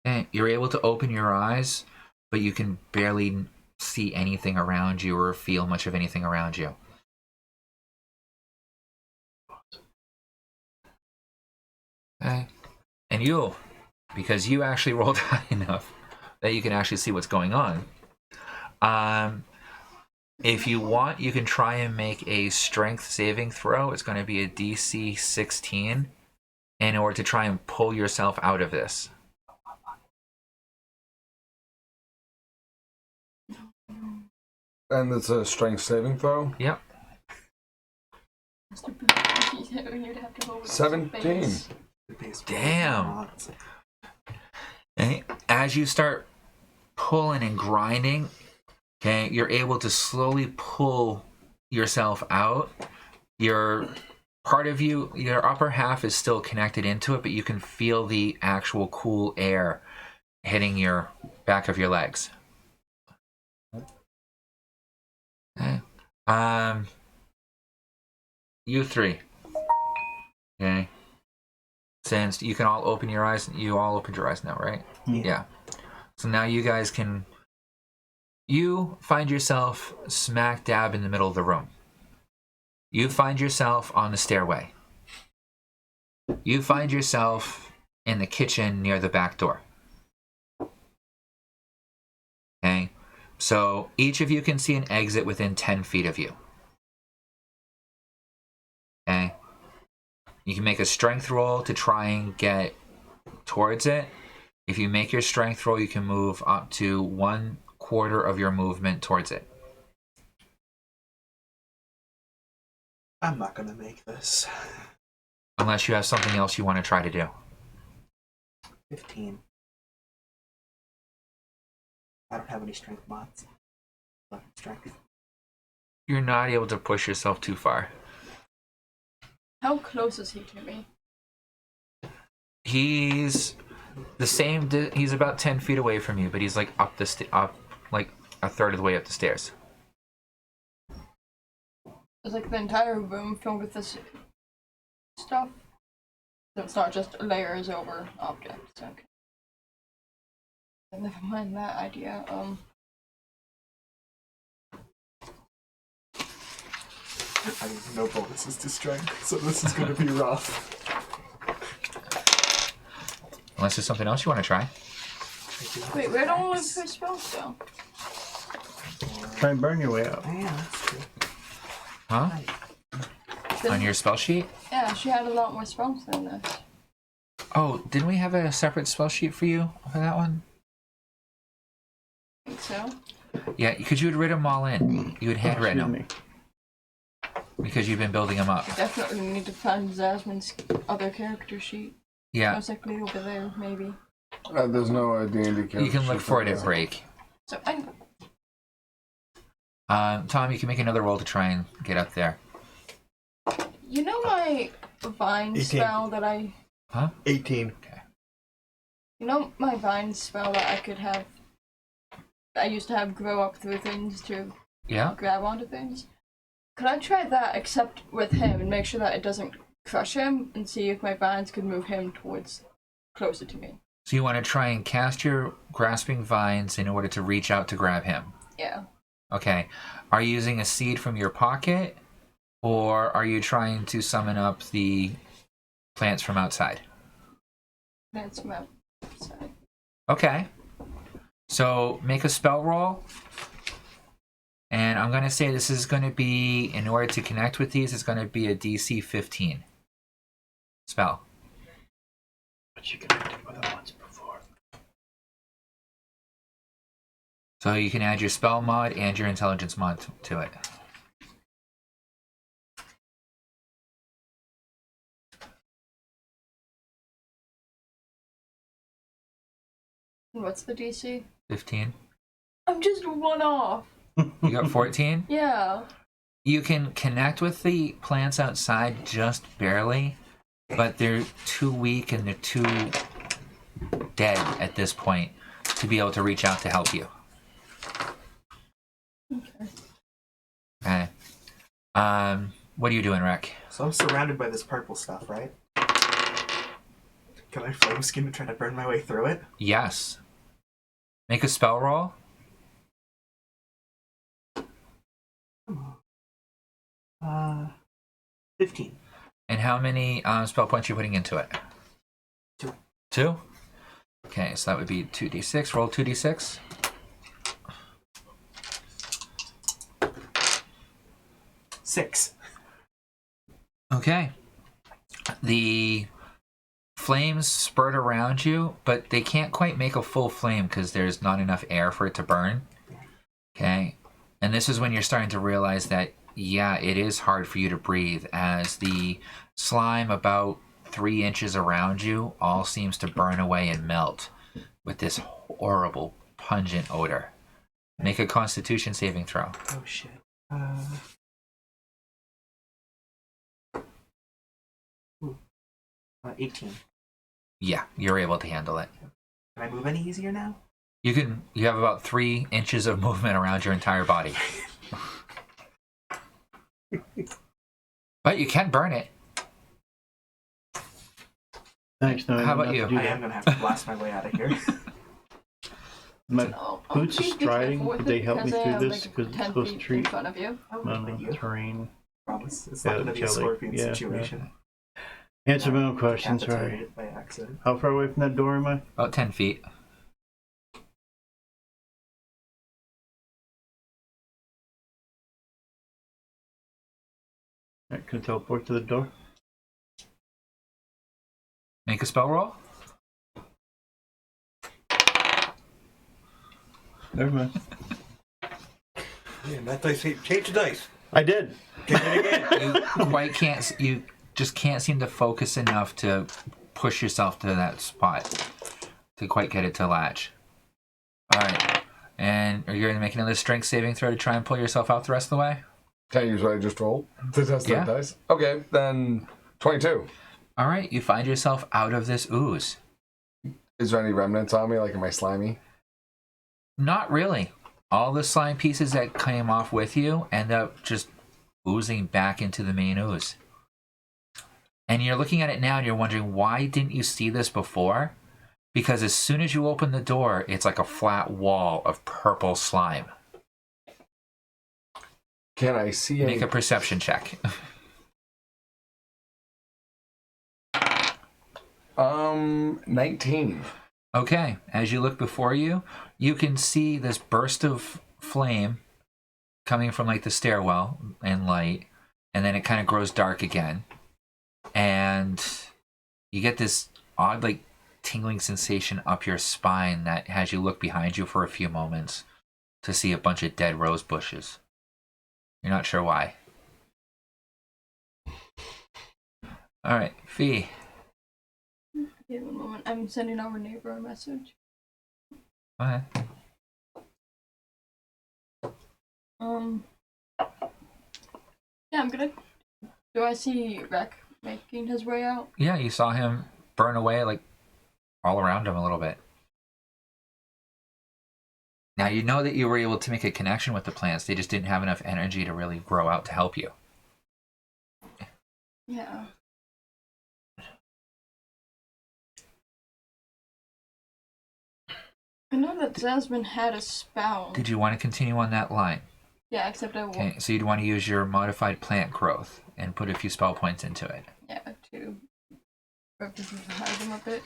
Okay, you're able to open your eyes, but you can barely see anything around you or feel much of anything around you. Okay. And you, because you actually rolled high enough that you can actually see what's going on. If you want, you can try and make a strength saving throw. It's going to be a DC 16 in order to try and pull yourself out of this. And it's a strength saving throw. Yep. You'd have to roll with 17. base. The base Damn. mods. Okay. As you start pulling and grinding, okay, you're able to slowly pull yourself out. Your part of you, your upper half is still connected into it, but you can feel the actual cool air hitting your back of your legs. Okay. You three. Okay. Since you can all open your eyes, you all opened your eyes now, right? Yeah. So now you guys can. You find yourself smack dab in the middle of the room. You find yourself on the stairway. You find yourself in the kitchen near the back door. Okay. So each of you can see an exit within 10 feet of you. Okay. You can make a strength roll to try and get towards it. If you make your strength roll, you can move up to 1/4 of your movement towards it. I'm not gonna make this. Unless you have something else you want to try to do. 15. I don't have any strength mods. Strength. You're not able to push yourself too far. How close is he to me? He's the same. He's about 10 feet away from you, but he's like up like a third of the way up the stairs. Is like the entire room filled with this stuff? So it's not just layers over objects. Okay. Never mind that idea. I have no bonuses to strength, so this is gonna be rough. Unless there's something else you want to try. Wait, where don't all of her spells go? Try and burn your way up. Yeah, that's true. Huh? On your spell sheet? Yeah, she had a lot more spells than this. Oh, didn't we have a separate spell sheet for you for that one? Think so? Yeah, because you had written them all in. You had handwritten them. Excuse me. Because you've been building them up. I definitely need to find Zasmine's other character sheet. Yeah. Most likely over there, maybe. There's no D&D character. You can look for it at break. So Tom, you can make another roll to try and get up there. you know my vine 18. spell that I... Huh? 18. You know my vine spell that I could have... I used to have grow up through things to Yeah? grab onto things? Could I try that except with him and make sure that it doesn't crush him and see if my vines could move him towards closer to me? So you want to try and cast your grasping vines in order to reach out to grab him? Yeah. Okay. Are you using a seed from your pocket? Or are you trying to summon up the plants from outside? That's my side. Okay. So make a spell roll. And I'm going to say this is going to be, in order to connect with these, it's going to be a DC 15 spell. But you connected with it once before. So you can add your spell mod and your intelligence mod to it. What's the DC? 15. I'm just one off. You got 14? Yeah. You can connect with the plants outside just barely, but they're too weak and they're too dead at this point to be able to reach out to help you. Okay. Okay. What are you doing, Rec? So I'm surrounded by this purple stuff, right? Can I flame skin to try to burn my way through it? Yes. Make a spell roll. 15. And how many spell points are you putting into it? 2. 2? Okay, so that would be 2d6. Roll 2d6. 6. Okay. The flames spurt around you, but they can't quite make a full flame because there's not enough air for it to burn. Okay. And this is when you're starting to realize that, yeah, it is hard for you to breathe as the slime about 3 inches around you all seems to burn away and melt with this horrible, pungent odor. Make a Constitution saving throw. Oh shit. 18. Yeah, you're able to handle it. Can I move any easier now? You have about 3 inches of movement around your entire body. But you can burn it. Thanks, no. How about you? I am gonna have to blast my way out of here. My So, boots please of be striding, careful with did they it, help me because I through have, this? like, Because it's 10 supposed to feet in treat front of you. terrain. Promise. It's not gonna be a jelly. scorpion Yeah, situation. Answer my own question, sorry. Decapitated by accident. How far away from that door am I? About 10 feet. Alright, can I teleport to the door? Make a spell roll. Never mind. Yeah, that dice, change the dice. I did. Change it again. You just can't seem to focus enough to push yourself to that spot to quite get it to latch. Alright. And are you going to make another strength saving throw to try and pull yourself out the rest of the way? Can I use what I just rolled to test Yeah. that dice? Okay, then 22. Alright, you find yourself out of this ooze. Is there any remnants on me? Like, am I slimy? Not really. All the slime pieces that came off with you end up just oozing back into the main ooze. And you're looking at it now and you're wondering, why didn't you see this before? Because as soon as you open the door, it's like a flat wall of purple slime. Can I see Make a perception check. 19. Okay, as you look before you, you can see this burst of flame coming from like the stairwell and light, and then it kind of grows dark again. And you get this odd like tingling sensation up your spine that has you look behind you for a few moments to see a bunch of dead rose bushes. You're not sure why. All right, Fee. Okay, 1 moment. I'm sending our neighbor a message. Okay. Yeah, I'm gonna. Do I see Rek making his way out? Yeah, you saw him burn away like all around him a little bit. Now you know that you were able to make a connection with the plants. They just didn't have enough energy to really grow out to help you. Yeah. I know that Zasmine had a spell. Did you want to continue on that line? Yeah, except I won't. Okay, so you'd want to use your modified plant growth and put a few spell points into it. Yeah, to hide them a bit.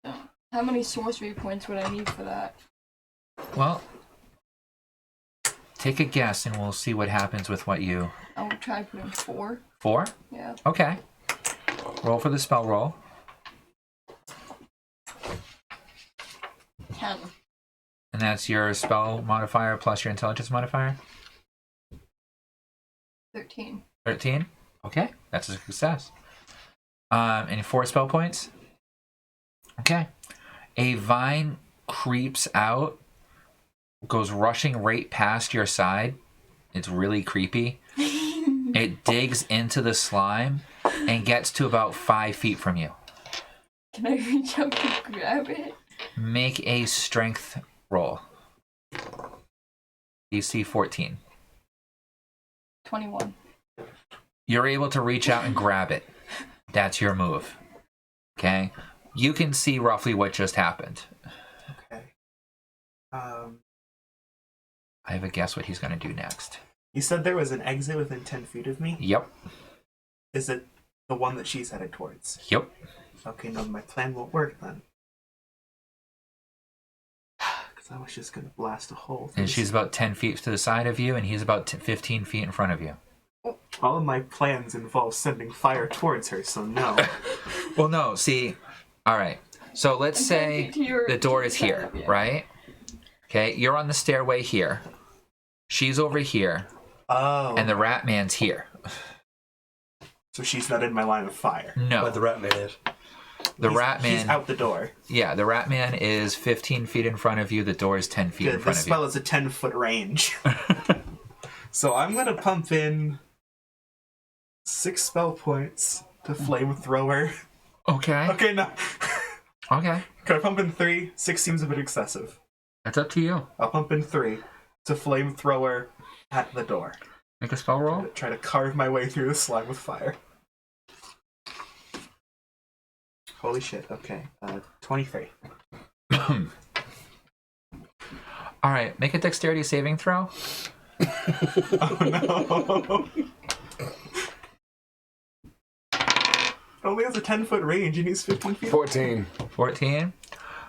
So, how many sorcery points would I need for that? Well, take a guess and we'll see what happens with what you... I'll try putting 4. 4? Yeah. Okay. Roll for the spell roll. 10. And that's your spell modifier plus your intelligence modifier? 13. 13? Okay, that's a success. And 4 spell points? Okay. A vine creeps out, goes rushing right past your side. It's really creepy. It digs into the slime and gets to about 5 feet from you. Can I reach out to grab it? Make a strength roll. DC 14. 21. You're able to reach out and grab it. That's your move. Okay? You can see roughly what just happened. Okay. I have a guess what he's going to do next. You said there was an exit within 10 feet of me? Yep. Is it the one that she's headed towards? Yep. Okay, no, my plan won't work then. Because I was just going to blast a hole. And she's about 10 feet to the side of you, and he's about 15 feet in front of you. All of my plans involve sending fire towards her, so no. Well, no, see, all right. So let's say the door is here, right? Okay, you're on the stairway here. She's over here, Oh. and the rat man's here. So she's not in my line of fire. No. But the rat man is. The rat man. He's out the door. Yeah, the rat man is 15 feet in front of you. The door is 10 feet in Good. front This of spell you. is a 10-foot range. So I'm gonna pump in 6 spell points to flamethrower. Okay. Okay, no. Okay. Can I pump in 3? 6 seems a bit excessive. That's up to you. I'll pump in 3 to flamethrower at the door. Make a spell roll. Try to carve my way through the slime with fire. Holy shit, okay. 23. All right, make a dexterity saving throw. Oh no. Only has a 10-foot range and he's 15 feet. 14. 14.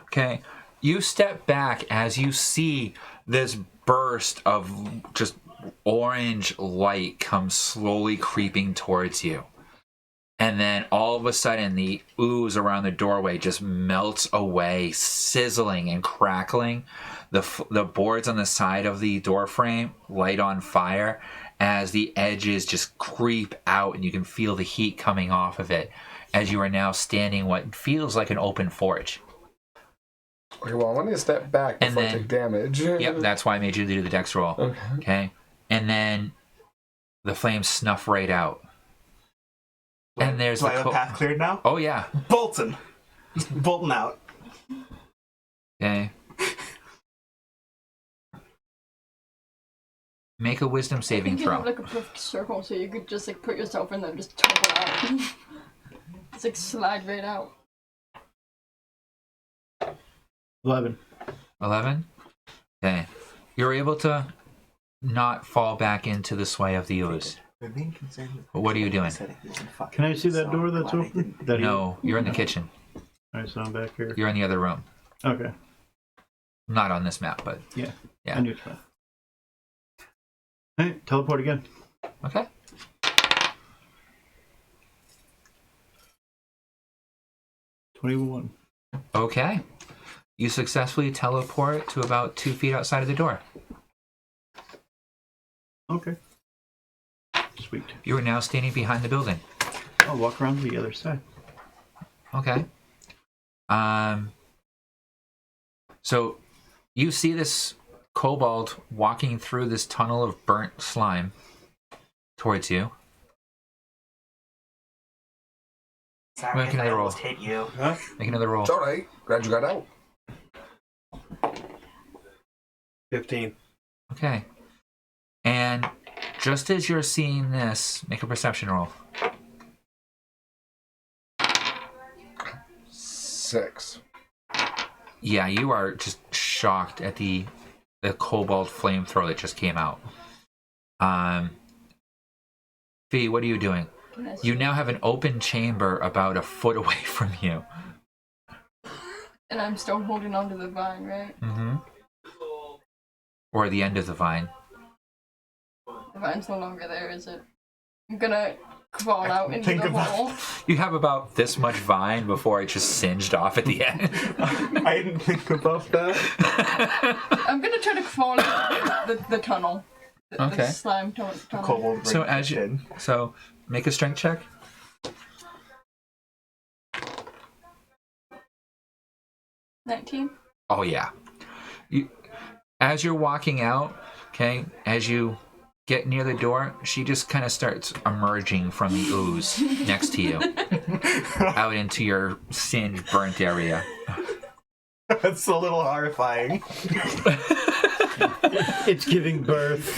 Okay. You step back as you see this burst of just orange light come slowly creeping towards you. And then all of a sudden, the ooze around the doorway just melts away, sizzling and crackling. The boards on the side of the door frame light on fire as the edges just creep out, and you can feel the heat coming off of it as you are now standing what feels like an open forge. Okay, well, I want to step back And before I then- take damage. Yep, that's why I made you do the dex roll. Okay. Okay? And then the flames snuff right out. And there's Do I the have a path cleared now? Oh, yeah. Bolton! Just bolting out. Okay. Make a wisdom I saving think you have throw. like a perfect circle, so you could just like put yourself in there and just tumble out. It's like slide right out. 11. 11? Okay. You're able to not fall back into the sway of the ooze. The main concern with What are you doing? Can I see that door that's open? That No, you're in the kitchen. Alright, so I'm back here. You're in the other room. Okay. Not on this map, but Yeah. Yeah. I knew it's fine. Alright, teleport again. okay. $21. Okay. You successfully teleport to about 2 feet outside of the door. Okay. Sweet. You are now standing behind the building. I'll walk around to the other side. Okay. So you see this kobold walking through this tunnel of burnt slime towards you. Sorry, Make another I roll. almost hit you. Huh? Make another roll. It's alright. Glad you got out. 15. Okay. And just as you're seeing this, make a perception roll. 6. Yeah, you are just shocked at the kobold flamethrower that just came out. Fee, what are you doing? You now have an open chamber about a foot away from you. And I'm still holding onto the vine, right? Mm-hmm. Or the end of the vine. The vine's no longer there, is it? I'm gonna crawl out into think the about- hole. You have about this much vine before it just singed off at the end. I didn't think about that. I'm gonna try to crawl into the tunnel. The Okay. slime tunnel. Kobold So ring as you kitchen. so make a strength check. 19? Oh yeah. As you're walking out, okay, as you get near the door, she just kind of starts emerging from the ooze next to you, out into your singed, burnt area. That's a little horrifying. It's giving birth.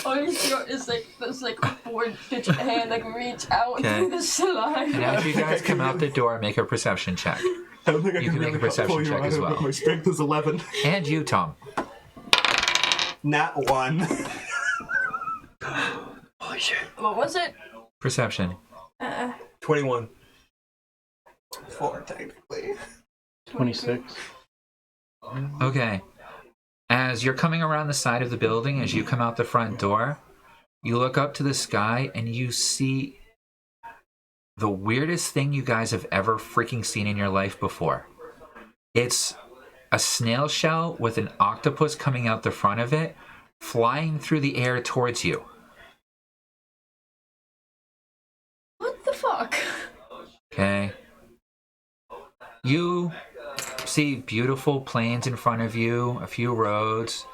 All you see is like this like 4-digit hand like reach out Okay. through the slime. And as you guys come out the door, make a perception check. I don't think I You can make a perception pull you check out as of it, well. but my strength is 11. And you, Tom. Nat 1. Holy shit. What was it? Perception. 21. 4, technically. 26. Okay. As you're coming around the side of the building, as you come out the front door, you look up to the sky and you see the weirdest thing you guys have ever freaking seen in your life before. It's a snail shell with an octopus coming out the front of it, flying through the air towards you. What the fuck? Okay. You see beautiful plains in front of you, a few roads.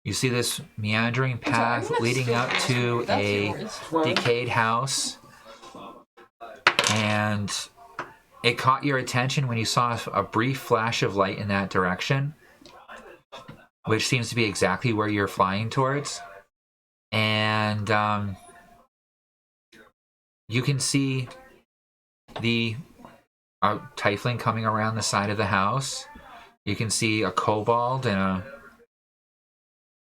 You see this meandering path leading up to a decayed house. And it caught your attention when you saw a brief flash of light in that direction, which seems to be exactly where you're flying towards. And you can see the tiefling coming around the side of the house. You can see a kobold and a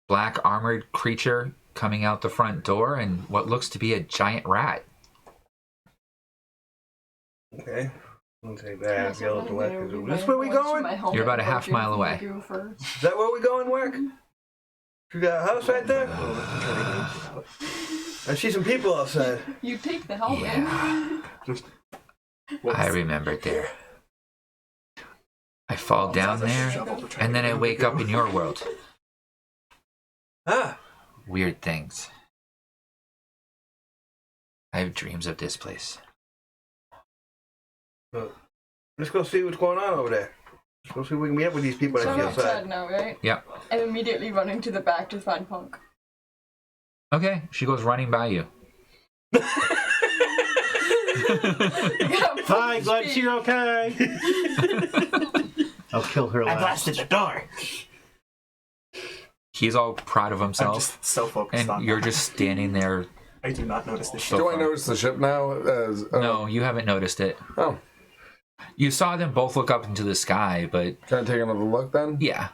black armored creature coming out the front door, and what looks to be a giant rat. Okay. I'll take that. Be able to work. Is this where we going? You're about a half mile away. Is that where we going, work? You got a house right there? I see some people outside. You take the helmet. Yeah. I remember it there. I fall down there, and then I wake up in your world. Ah. Weird things. I have dreams of this place. Well, let's go see what's going on over there. Let's go see if we can meet up with these people So that I'm see outside. outside now, right? Yep. I'm immediately running to the back to find Punk. Okay, she goes running by you. Hi, glad to see you're okay. I'll kill her I last. blasted the door. He's all proud of I'm himself, just so focused and on you're that. just standing there. I do not notice this So shit. Do I far. notice the ship now? No, you haven't noticed it. Oh, You saw them both look up into the sky, but can I take another look then? yeah.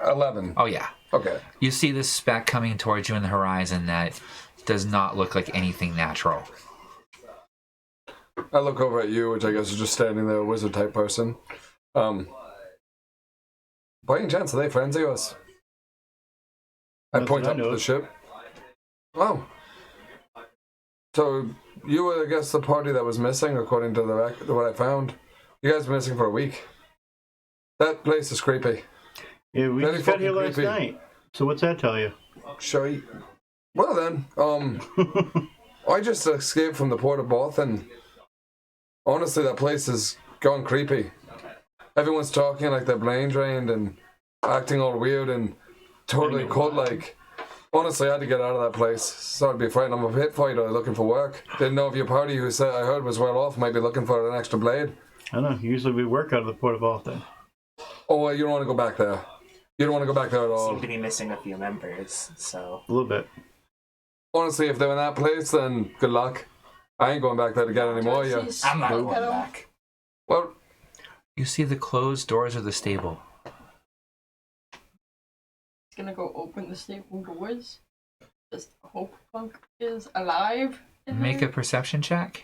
11. Oh, yeah. Okay. You see this speck coming towards you in the horizon that does not look like anything natural. I look over at you, which I guess is just standing there, a wizard type person. By any chance, are they friends of yours? I Not point that I up to know the of. ship. Oh. So you were, I guess, the party that was missing, according to what I found. You guys were missing for a week. That place is creepy. Yeah, we Very just got here fucking last creepy. night. So what's that tell you? Sure. Well then, I just escaped from the port of Bath, and honestly, that place is gone creepy. Everyone's talking like they're brain drained and acting all weird and totally cult-like. Honestly, I had to get out of that place. Sorry to be frightened. I'm a pit fighter looking for work. Didn't know if your party, who said I heard was well off, might be looking for an extra blade. I don't know. Usually we work out of the port of Vault then. Oh, well, you don't want to go back there. You don't want to go back there at all. Seem to be missing a few members, so A little bit. Honestly, if they're in that place, then good luck. I ain't going back there to get any more. Yeah. I'm not Look going at him. back. Well, You see the closed doors of the stable. He's gonna go open the stable doors. Just hope Punk is alive. in Make a there. perception check.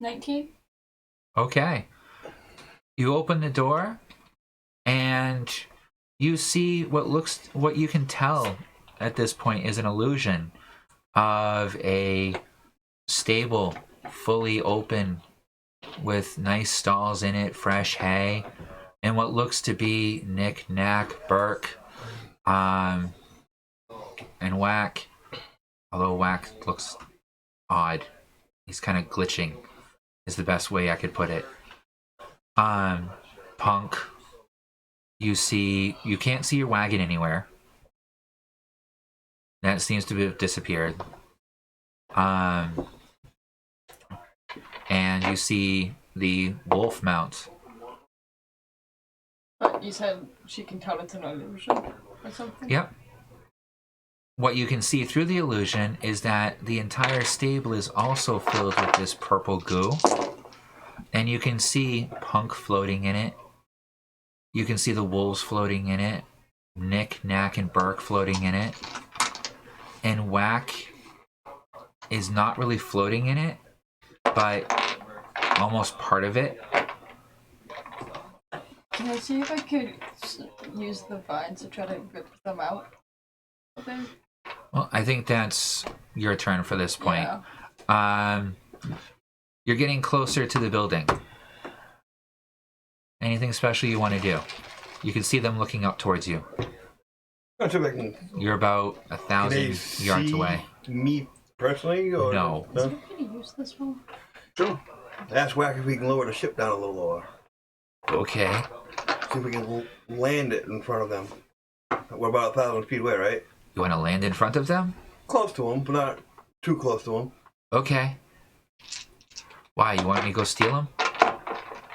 19. Okay. You open the door, and you see what you can tell at this point is an illusion of a stable fully open with nice stalls in it, fresh hay, and what looks to be Nick, Knack, Burke, and Whack. Although Whack looks odd. He's kind of glitching, is the best way I could put it. Punk. You can't see your wagon anywhere. That seems to have disappeared. And you see the wolf mount. But you said she can tell it's an illusion or something? Yep. What you can see through the illusion is that the entire stable is also filled with this purple goo. And you can see Punk floating in it. You can see the wolves floating in it. Nick, Knack, and Burke floating in it. And Whack is not really floating in it, but almost part of it. Can I see if I could use the vines to try to rip them out? Okay. Well, I think that's your turn for this point. Yeah. You're getting closer to the building. Anything special you want to do? You can see them looking up towards you. I'll see if I can. You're about 1,000 yards away. Me personally, or No. Is it gonna use this one? Sure. Ask Whack if we can lower the ship down a little lower. Okay. See if we can land it in front of them. We're about 1,000 feet away, right? You want to land in front of them? Close to them, but not too close to them. Okay. Why? You want me to go steal them?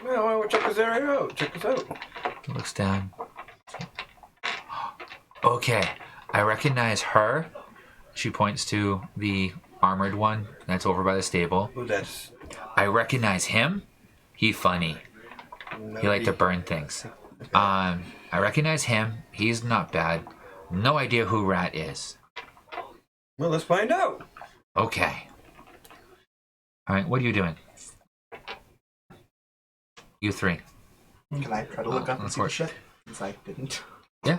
No, I want to check this area out. Check this out. He looks down. Okay. I recognize her. She points to the armored one that's over by the stable. Who's that? I recognize him. He funny. He like to burn things. I recognize him. He's not bad. No idea who Rat is. Well, let's find out. Okay. All right, what are you doing? You three. Can I try to look up and of see the course. ship? Since I didn't. Yeah.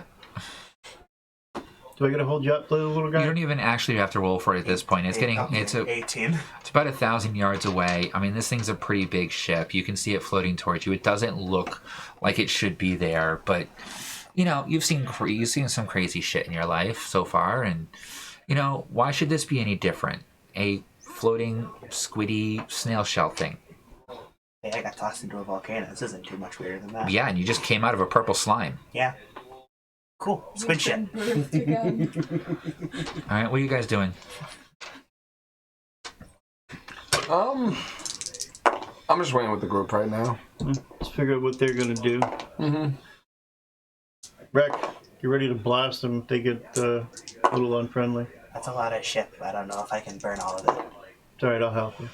Do I gotta hold you up, little guy? You don't even actually have to roll for it at this point. It's getting Okay, it's 18. about 1,000 yards away. I mean, this thing's a pretty big ship. You can see it floating towards you. It doesn't look like it should be there, but you know, you've seen some crazy shit in your life so far, and you know, why should this be any different? A floating squiddy snail shell thing. Hey, I got tossed into a volcano. This isn't too much weirder than that. Yeah, and you just came out of a purple slime. Yeah. Cool. Squid ship. Birthed again. All right, what are you guys doing? I'm just waiting with the group right now. Let's figure out what they're gonna do. Mm-hmm. Wreck, you ready to blast them if they get a little unfriendly? That's a lot of ship. I don't know if I can burn all of it. It's alright, I'll help you.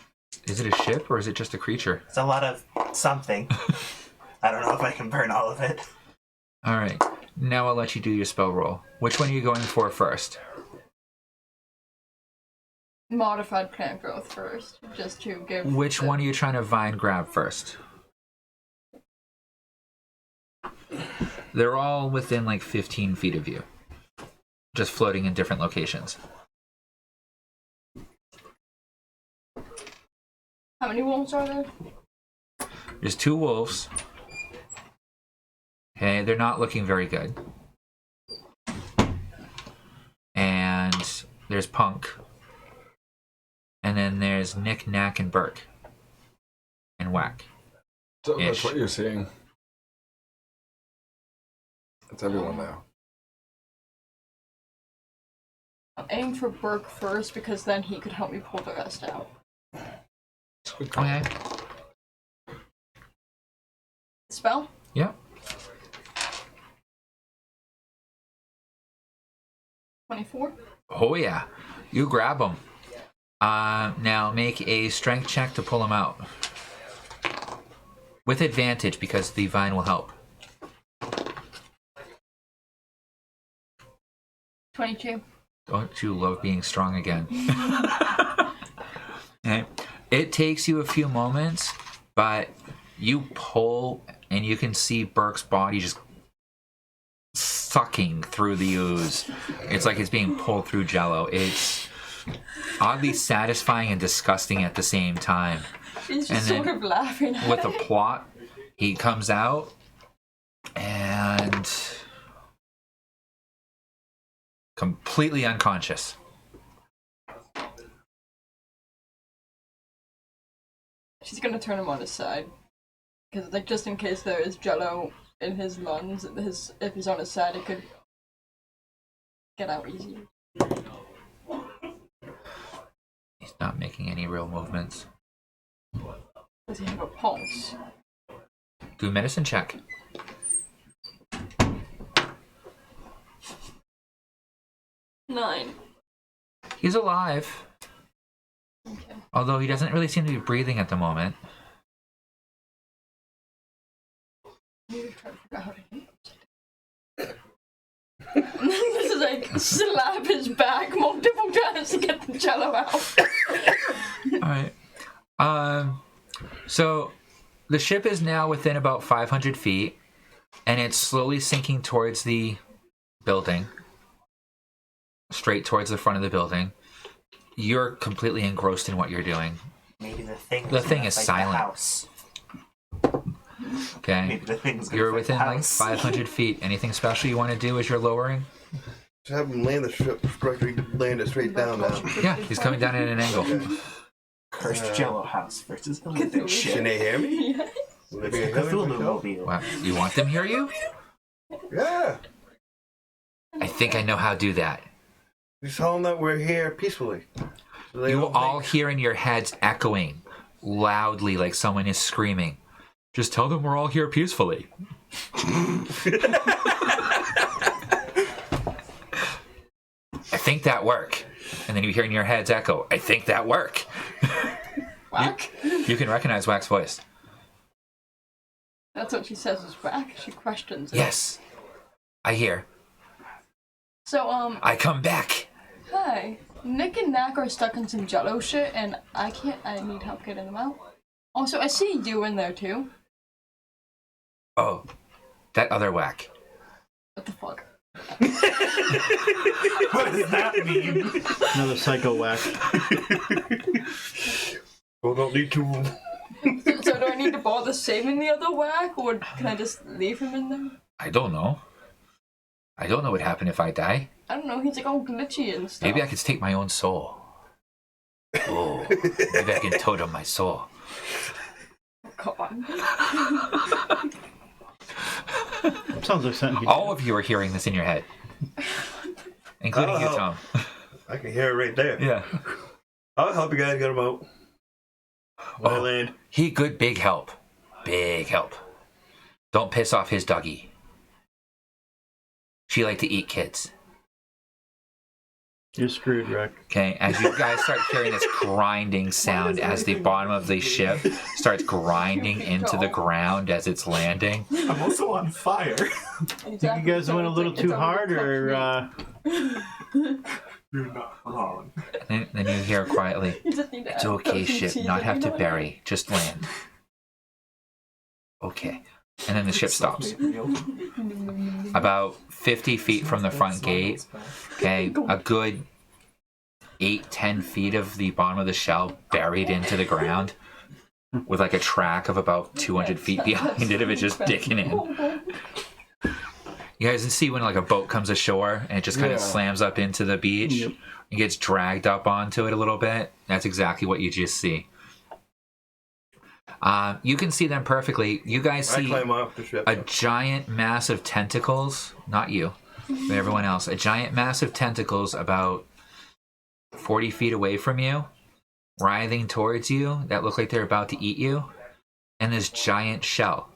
Is it a ship or is it just a creature? It's a lot of something. I don't know if I can burn all of it. All right, now I'll let you do your spell roll. Which one are you going for first? Modified plant growth first, just to give. Which one are you trying to vine grab first? They're all within like 15 feet of you. Just floating in different locations. How many wolves are there? There's 2 wolves. Okay, they're not looking very good. And there's Punk. And then there's Nick, Knack, and Burke. And Whack. So that's Ish. what you're seeing. That's everyone now. I'm aiming for Burke first because then he could help me pull the rest out. Okay. Spell? Yep. 24? Oh yeah. You grab them. Now make a strength check to pull them out. With advantage because the vine will help. 22. Don't you love being strong again? Okay. It takes you a few moments, but you pull and you can see Burke's body just sucking through the ooze. It's like it's being pulled through jello. It's oddly satisfying and disgusting at the same time. He's And just then sort of laughing at With a it. plot, he comes out and completely unconscious. She's gonna turn him on his side. Because, like, just in case there is jello in his lungs, if he's on his side, it could get out easy. He's not making any real movements. Does he have a pulse? Do a medicine check. 9. He's alive, Okay. although he doesn't really seem to be breathing at the moment. Maybe try to figure out how to hit him. This is like slap his back multiple times to get the jello out. All right. So the ship is now within about 500 feet, and it's slowly sinking towards the building, straight towards the front of the building. You're completely engrossed in what you're doing. Maybe the thing. The thing is like silent. The house. Okay. Maybe the thing's gonna You're fight the within like house. 500 feet. Anything special you want to do as you're lowering? Just have him land the ship straight, land it straight down now. Yeah, he's coming down at an angle. Okay. Cursed Jello house versus Illusion Can shit. they hear me? Yeah. Will they be able to Cthulhu hear me? mobile. Wow. You want them to hear you? Yeah. I think I know how to do that. Just tell them that we're here peacefully. So they You don't all think- hear in your heads echoing loudly like someone is screaming. Just tell them we're all here peacefully. I think that work. And then you hear in your heads echo, I think that work. Whack? You can recognize Wack's voice. That's what she says is whack. She questions it. Yes. I hear. So, I come back. hi. Nick and Knack are stuck in some jello shit, and I need help getting them out. Also, I see you in there, too. Oh, that other Wack. What the fuck? What does that mean? Another psycho whack. Well, don't need to. So do I need to bother saving the other whack, or can I just leave him in there? I don't know. I don't know what happened if I die. I don't know, he's like all glitchy and stuff. Maybe I could take my own soul. Oh, maybe I can totem my soul. Come on. Sounds like something. All of you are hearing this in your head, including you, Oh. Tom. I can hear it right there. Yeah. I'll help you guys get them out. When I Oh. land. He good big help. Big help. Don't piss off his doggy. She like to eat kids. You're screwed, Rick. Okay, as you guys start hearing this grinding sound as the bottom of the ship starts grinding into the ground as it's landing. I'm also on fire. Think you guys went a little too hard, or You're not wrong. And then you hear quietly, You just need to "It's add okay, protein ship. cheese Not in have to there. bury. Just land." Okay. And then the ship stops. About 50 feet from the front gate, okay, a good 8-10 feet of the bottom of the shell buried into the ground with like a track of about 200 feet behind it of it just digging in. You guys can see when like a boat comes ashore and it just kind of Yeah. slams up into the beach Yep. and gets dragged up onto it a little bit. That's exactly what you just see. You can see them perfectly. You guys I see climb off the ship. a giant mass of tentacles, not you, but everyone else, a giant mass of tentacles about 40 feet away from you, writhing towards you that look like they're about to eat you, and this giant shell.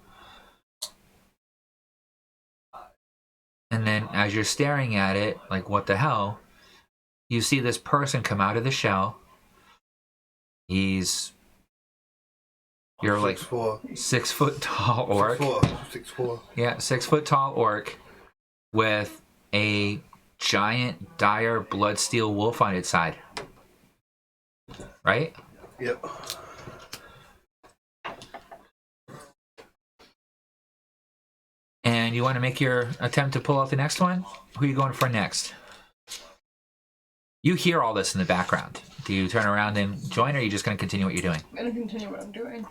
And then as you're staring at it, like, what the hell, you see this person come out of the shell. You're like 6'4". 6 foot tall orc. 6'4". Yeah, 6 foot tall orc with a giant dire bloodsteel wolf on its side. Right? Yep. And you want to make your attempt to pull out the next one? Who are you going for next? You hear all this in the background. Do you turn around and join, or are you just going to continue what you're doing? I'm gonna continue what I'm doing.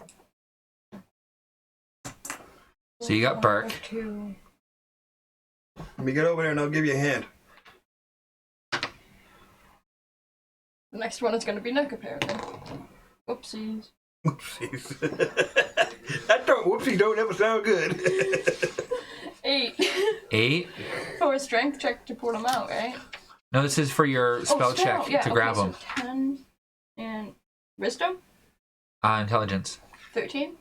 So you got Burke. Two. Let me get over there and I'll give you a hand. The next one is gonna be Nick, apparently. Whoopsies. Oopsies. Whoopsie don't ever sound good. 8. 8? For a strength check to pull them out, right? No, this is for your spell check yeah, to okay, grab so them. 10 and wisdom? Intelligence. 13?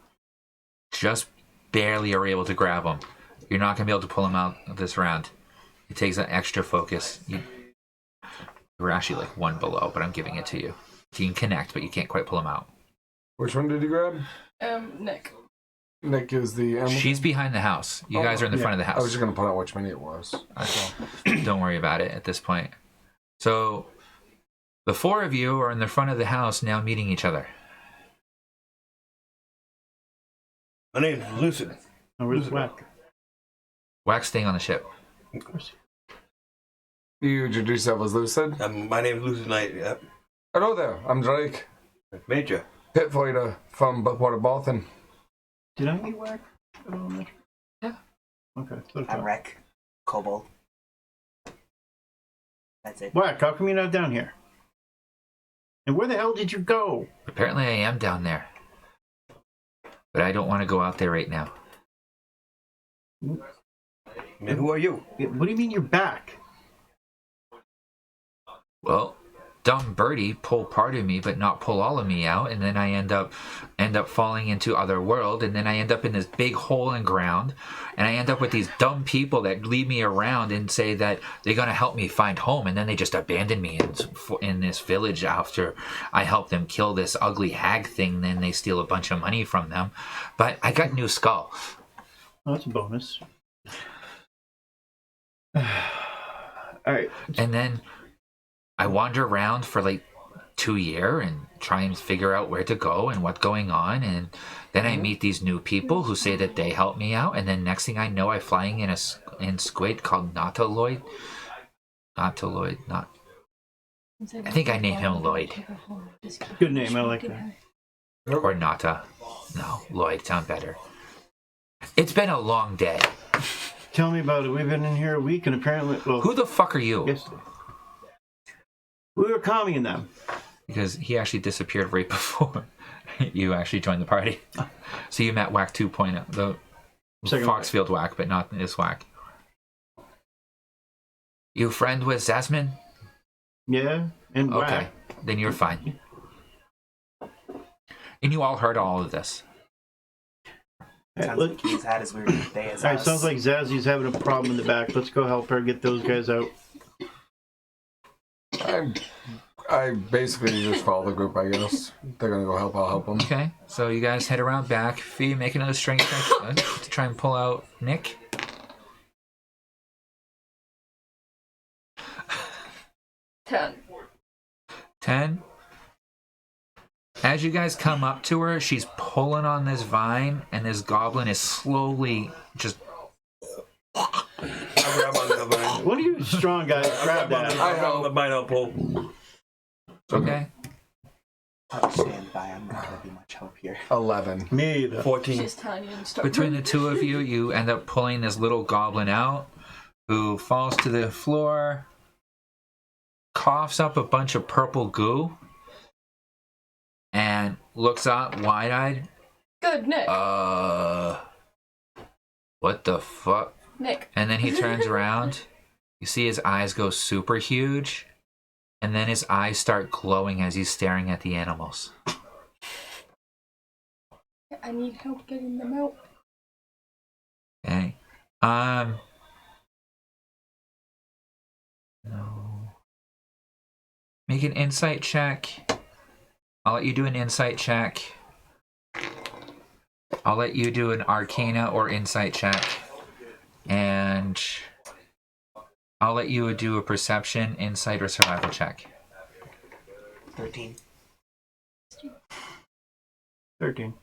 Just barely are able to grab them. You're not going to be able to pull them out this round. It takes an extra focus. You were actually like 1 below, but I'm giving it to you. You can connect, but you can't quite pull them out. Which one did you grab? Nick. Nick is the animal. She's behind the house. You guys are in the front of the I was house. just gonna point out which mini it was. Don't worry about it at this point. So, the 4 of you are in the front of the house now meeting each other. My name's Lucid. Oh, where's Whack? Wax staying on the ship. Of course. You introduced yourself as Lucid. My name's Lucid Knight. Yep. Hello there, I'm Drake. Major. pit fighter from Buckwater Bolton. Did I meet Whack at all? Yeah. Okay. I'm Wreck. Kobold. That's it. Whack, how come you're not down here? And where the hell did you go? Apparently I am down there. But I don't want to go out there right now. And who are you? What do you mean you're back? Well, dumb birdie pull part of me, but not pull all of me out, and then I end up falling into other world, and then I end up in this big hole in ground, and I end up with these dumb people that lead me around and say that they're gonna help me find home, and then they just abandon me in this village after I help them kill this ugly hag thing. Then they steal a bunch of money from them, but I got new skull. Oh, that's a bonus. All right. And then I wander around for like 2 years and try and figure out where to go and what's going on. And then I meet these new people who say that they help me out. And then next thing I know, I'm flying in squid called Nautiloid. I think I named him Lloyd. Good name, I like that. Or Nata. No, Lloyd sound better. It's been a long day. Tell me about it. We've been in here a week and apparently... Well, Who the fuck are you? yesterday. We were calming them. Because he actually disappeared right before you actually joined the party. So you met Whack 2.0, the Second Foxfield Whack, but not this Whack. You friend with Zasmin? Yeah, and Okay, Whack. then you're fine. And you all heard all of this. Sounds Look, like he's had as weird a day as all right, us. sounds like Zazzy's having a problem in the back. Let's go help her get those guys out. I basically just follow the group, I guess. They're gonna go help, I'll help them. Okay, so you guys head around back. Fee, make another strength check to try and pull out Nick. 10. As you guys come up to her, she's pulling on this vine, and this goblin is slowly just... I'll grab on the vine. What are you strong guys? Grab that. I'll grab on the vine, I'll pull. Okay. I'll stand by. I'm not gonna be much help here. 11. Me either. 14. She's tiny and stubborn. Between the two of you, you end up pulling this little goblin out, who falls to the floor, coughs up a bunch of purple goo, and looks up wide-eyed. Good, Nick. What the fuck? Nick. And then he turns around. You see his eyes go super huge, and then his eyes start glowing as he's staring at the animals. I need help getting them out. Okay. No. Make an insight check. I'll let you do an insight check. I'll let you do an arcana or insight check. And I'll let you do a perception, insight, or survival check. 13. 13.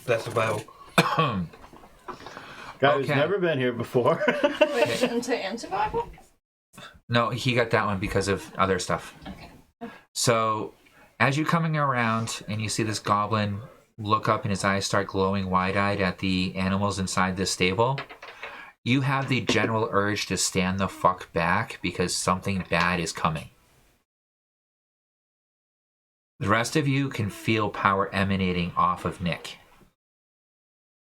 That's survival. Guy who's Okay. never been here before. Wait, shouldn't say and survival? No, he got that one because of other stuff. Okay. So, as you're coming around and you see this goblin look up and his eyes start glowing wide-eyed at the animals inside the stable, you have the general urge to stand the fuck back because something bad is coming. The rest of you can feel power emanating off of Nick.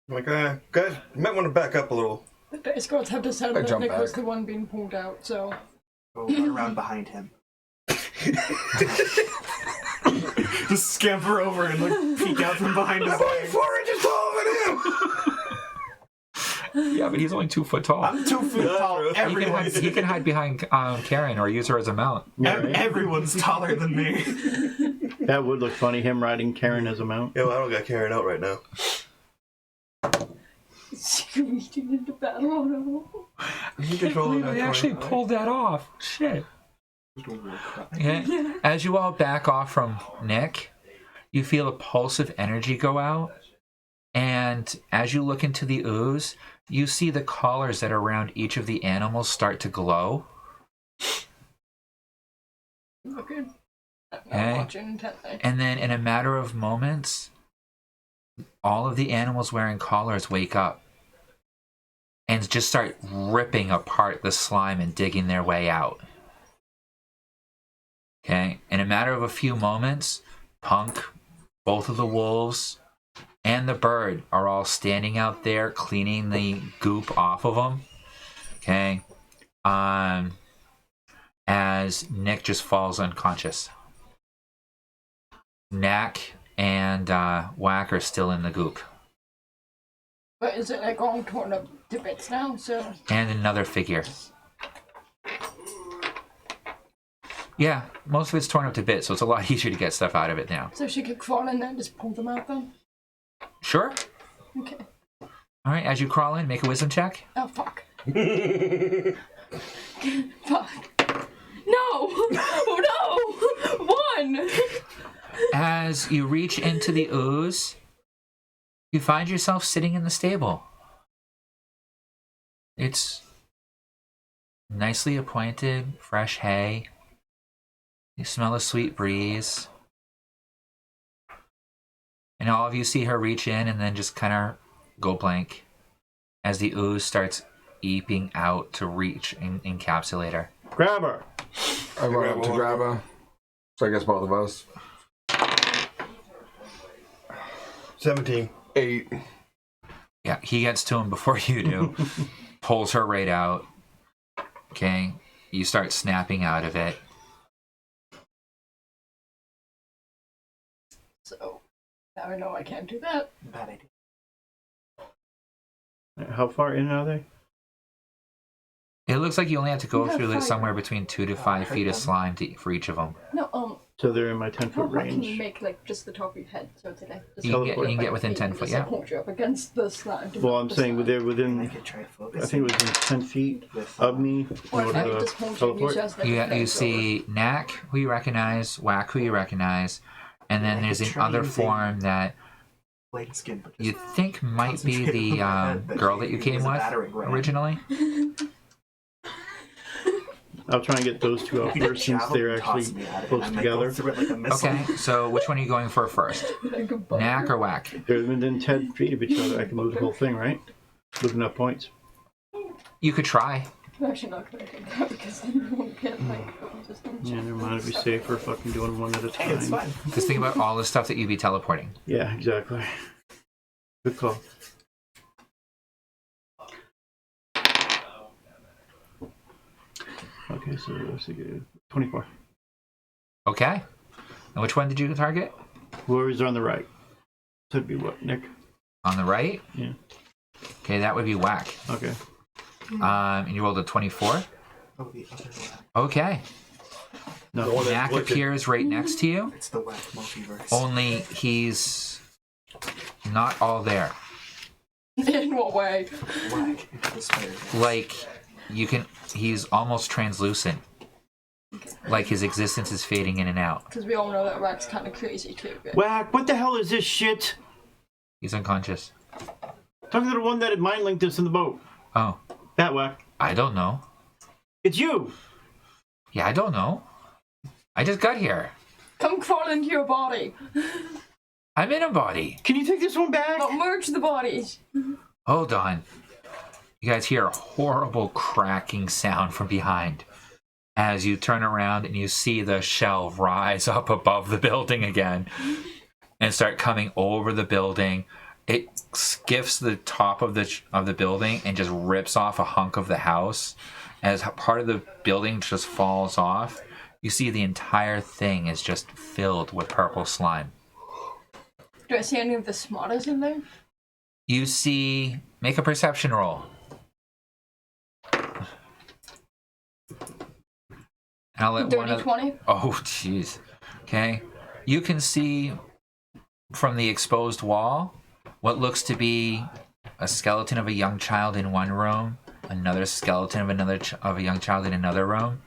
I'm like, guys, you might want to back up a little. The base guards have decided I that jump Nick was back. the one being pulled out, so... We'll run around behind him. Just scamper over and like peek out from behind his I'm only leg. 4 inches taller than him! Yeah, but he's only 2 foot tall. I'm 2 feet tall. He can hide behind Karen or use her as a mount. Yeah, right? Everyone's taller than me. That would look funny, him riding Karen as a mount. Yo, I don't got carried out right now. Screeching into battle on a wall. You controlling that They actually coin, right? pulled that off. Shit. Okay. As you all back off from Nick, you feel a pulse of energy go out, And as you look into the ooze, you see the collars that are around each of the animals start to glow. Okay. Okay. I'm watching intently. And then in a matter of moments, all of the animals wearing collars wake up and just start ripping apart the slime and digging their way out. Okay. In a matter of a few moments, Punk, both of the wolves, and the bird are all standing out there cleaning the goop off of them. Okay. As Nick just falls unconscious. Knack and Whack are still in the goop. But is it like all torn up to bits now? So. And another figure. Yeah, most of it's torn up to bits, so it's a lot easier to get stuff out of it now. So she could crawl in there and just pull them out then? Sure. Okay. All right, as you crawl in, make a wisdom check. Oh, fuck. Fuck. No! Oh, no! 1! As you reach into the ooze, you find yourself sitting in the stable. It's nicely appointed, fresh hay. You smell a sweet breeze. And all of you see her reach in and then just kind of go blank as the ooze starts eeping out to reach and encapsulate her. Grab her. I run up to grab her. So I guess both of us. 17. 8. Yeah, he gets to him before you do. Pulls her right out. Okay, you start snapping out of it. So, now I know I can't do that. Bad idea. How far in are they? It looks like you only have to go You have through fire. somewhere between 2 to 5 feet of slime for each of them. No, So they're in my 10 how foot high can you range. make like just the top of your head so it's like just You can get within 10 foot, just, yeah. like, hold you up against the slime. to Well, block I'm the saying slime. they're I within, could try I focusing. think it was within 10 feet with of me in Or if I order just to hold you and use teleport. just like a You flamethrower. see Knack, who you recognize, Whack, who you recognize, and then I there's could an try other using- form that Blade skin, but you just think might be concentrate the on the head that girl she that you uses came a with battering ram. originally. I'll try and get those two out You could first since javelin they're toss actually me at it, close and I might go together. through it like a missile. Okay, so which one are you going for first? Like a bug. Knack or Whack? They're within 10 feet of each other. I can move the whole thing, right? With enough points. You could try. I'm actually not gonna do that because then you won't get like resistance. Yeah, never mind. It'd be safer fucking doing one at a Hey, it's time. fine. Just think about all the stuff that you'd be teleporting. Yeah, exactly. Good call. Okay, so let's see, 24. Okay. And which one did you target? Whoever's on the right. Should be what, Nick? On the right? Yeah. Okay, that would be Whack. Okay. And you rolled a 24. Oh, the other one. Okay. No. one that Knack looked at- appears right next to you, It's the whack multiverse. only he's not all there. In what way? Whack into the spider. Like, he's almost translucent. Like his existence is fading in and out. Because we all know that Rack's kind of crazy too. But Whack, what the hell is this shit? He's unconscious. Talking to the one that had mind linked us in the boat. Oh, That Whack. I don't know. It's you! Yeah, I don't know. I just got here. come crawl into your body. I'm in a body. Can you take this one back? Not merge the bodies. Hold on. You guys hear a horrible cracking sound from behind as you turn around and you see the shell rise up above the building again and start coming over the building. It skiffs the top of the building and just rips off a hunk of the house. As part of the building just falls off, you see the entire thing is just filled with purple slime. Do I see any of the smotters in there? You see, make a perception roll. And I'll let one Dirty of, 20? oh, jeez. Okay. You can see from the exposed wall what looks to be a skeleton of a young child in one room, another skeleton of a young child in another room,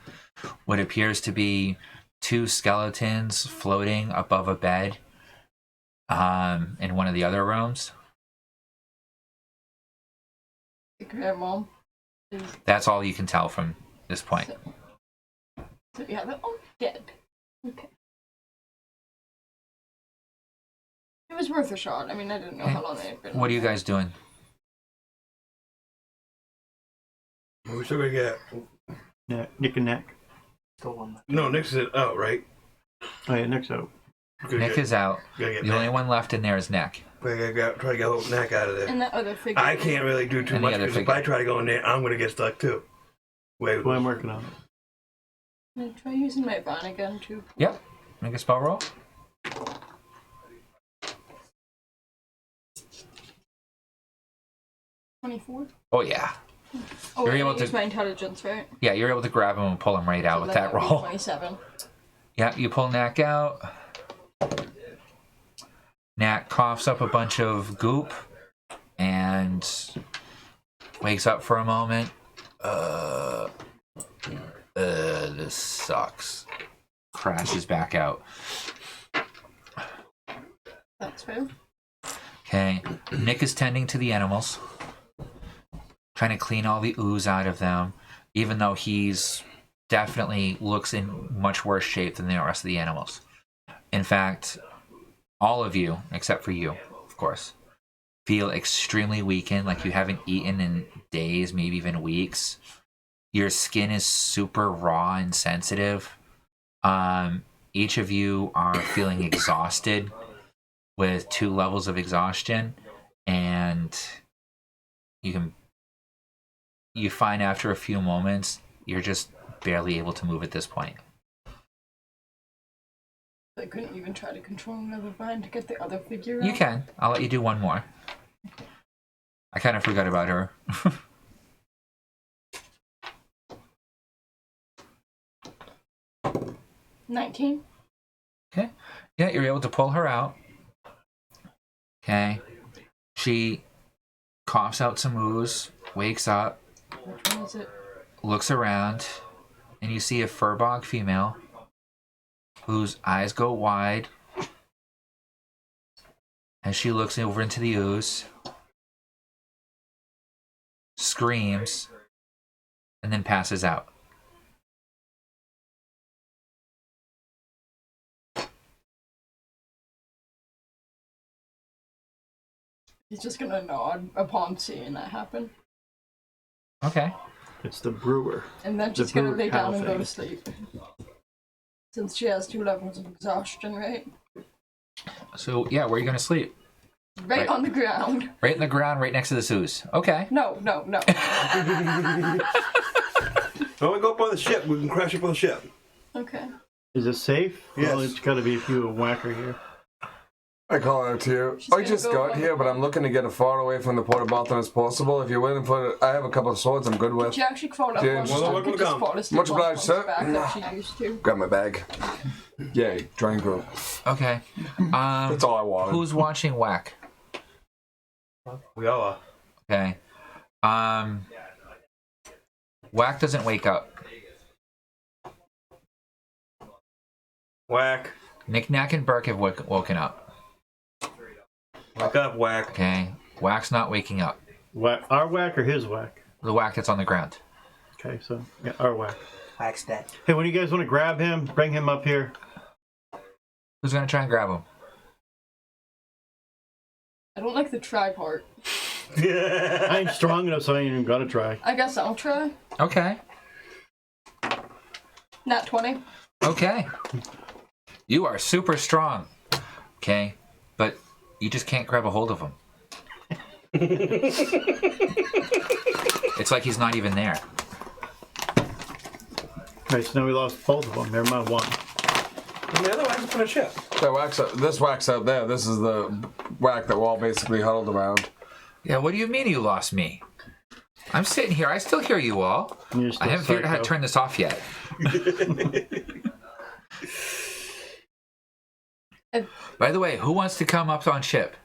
what appears to be two skeletons floating above a bed in one of the other rooms, the grandmom is. That's all you can tell from this point. So yeah, they're all dead. Okay. It was worth a shot. I mean, I didn't know how long they had been. What are you guys doing? We're still gonna get. Nick and Nick. Still one left. No, Nick's out, right? Oh yeah, Nick's out. Nick is out. Gotta get The only one left in there is Nick. try to get old Nick out of there. And that other figure. I can't really do too And the much other because if figure. I try to go in there, I'm gonna get stuck too. Wait. Well, I'm working on it. I'm gonna try using my van again too. Yep. Make a spell roll. $24. Oh yeah. Oh, You're I able use to- my intelligence, right? Yeah, you're able to grab him and pull him right out with that would be roll. 27. Yeah, you pull Knack out. Knack coughs up a bunch of goop and wakes up for a moment. This sucks. Crashes back out. That's fair. Okay, Nick is tending to the animals, trying to clean all the ooze out of them, even though he's definitely looks in much worse shape than the rest of the animals. In fact, all of you, except for you, of course, feel extremely weakened, like you haven't eaten in days, maybe even weeks. Your skin is super raw and sensitive. Each of you are feeling exhausted with 2 levels of exhaustion, and you find after a few moments you're just barely able to move at this point. I couldn't even try to control another van to get the other figure out. You can. I'll let you do one more. I kind of forgot about her. 19. Okay. Yeah, you're able to pull her out. Okay. She coughs out some ooze, wakes up, Which one is it? looks around, and you see a furbog female whose eyes go wide as she looks over into the ooze, screams, and then passes out. He's just gonna nod upon seeing that happen. Okay. It's the brewer. And then The she's gonna brewer lay down and go thing. to sleep. Since she has 2 levels of exhaustion, right? So, yeah, where are you going to sleep? Right on the ground. Right in the ground, right next to the ooze. Okay. No. When we go up on the ship, we can crash up on the ship. Okay. Is it safe? Yes. Well, it's got to be if you a whacker here. I call out to you. She's I gonna just go got on here, the but I'm looking to get as far away from the portabalton as possible. If you're willing for it, I have a couple of swords I'm good with. She actually crawled up Yeah, on well, the welcome could to just come. fall asleep Much once obliged, she sir. comes back like she used to. Grab my bag. Yay, drawing group. Okay. That's all I wanted. Who's watching Whack? We all are. Okay. Whack doesn't wake up. Whack. Nick, Knack, and Burke have woken up. Wake up, Whack. Okay. Whack's not waking up. Whack, our whack or his whack? The Whack that's on the ground. Okay, so yeah, our whack. Wax dead. Hey, when you guys want to grab him, bring him up here. Who's gonna try and grab him? I don't like the try part. I ain't strong enough, so I ain't even gonna try. I guess I'll try. Okay. Nat 20. Okay. You are super strong. Okay. But you just can't grab a hold of him. It's like he's not even there. Right, so now we lost both of them. Never mind one. And the other Whack's on the ship. That wax up, this wax out there, this is the whack that we're all basically huddled around. Yeah, what do you mean you lost me? I'm sitting here. I still hear you all. You're still I haven't figured out how to psycho. turn this off yet. By the way, who wants to come up on ship?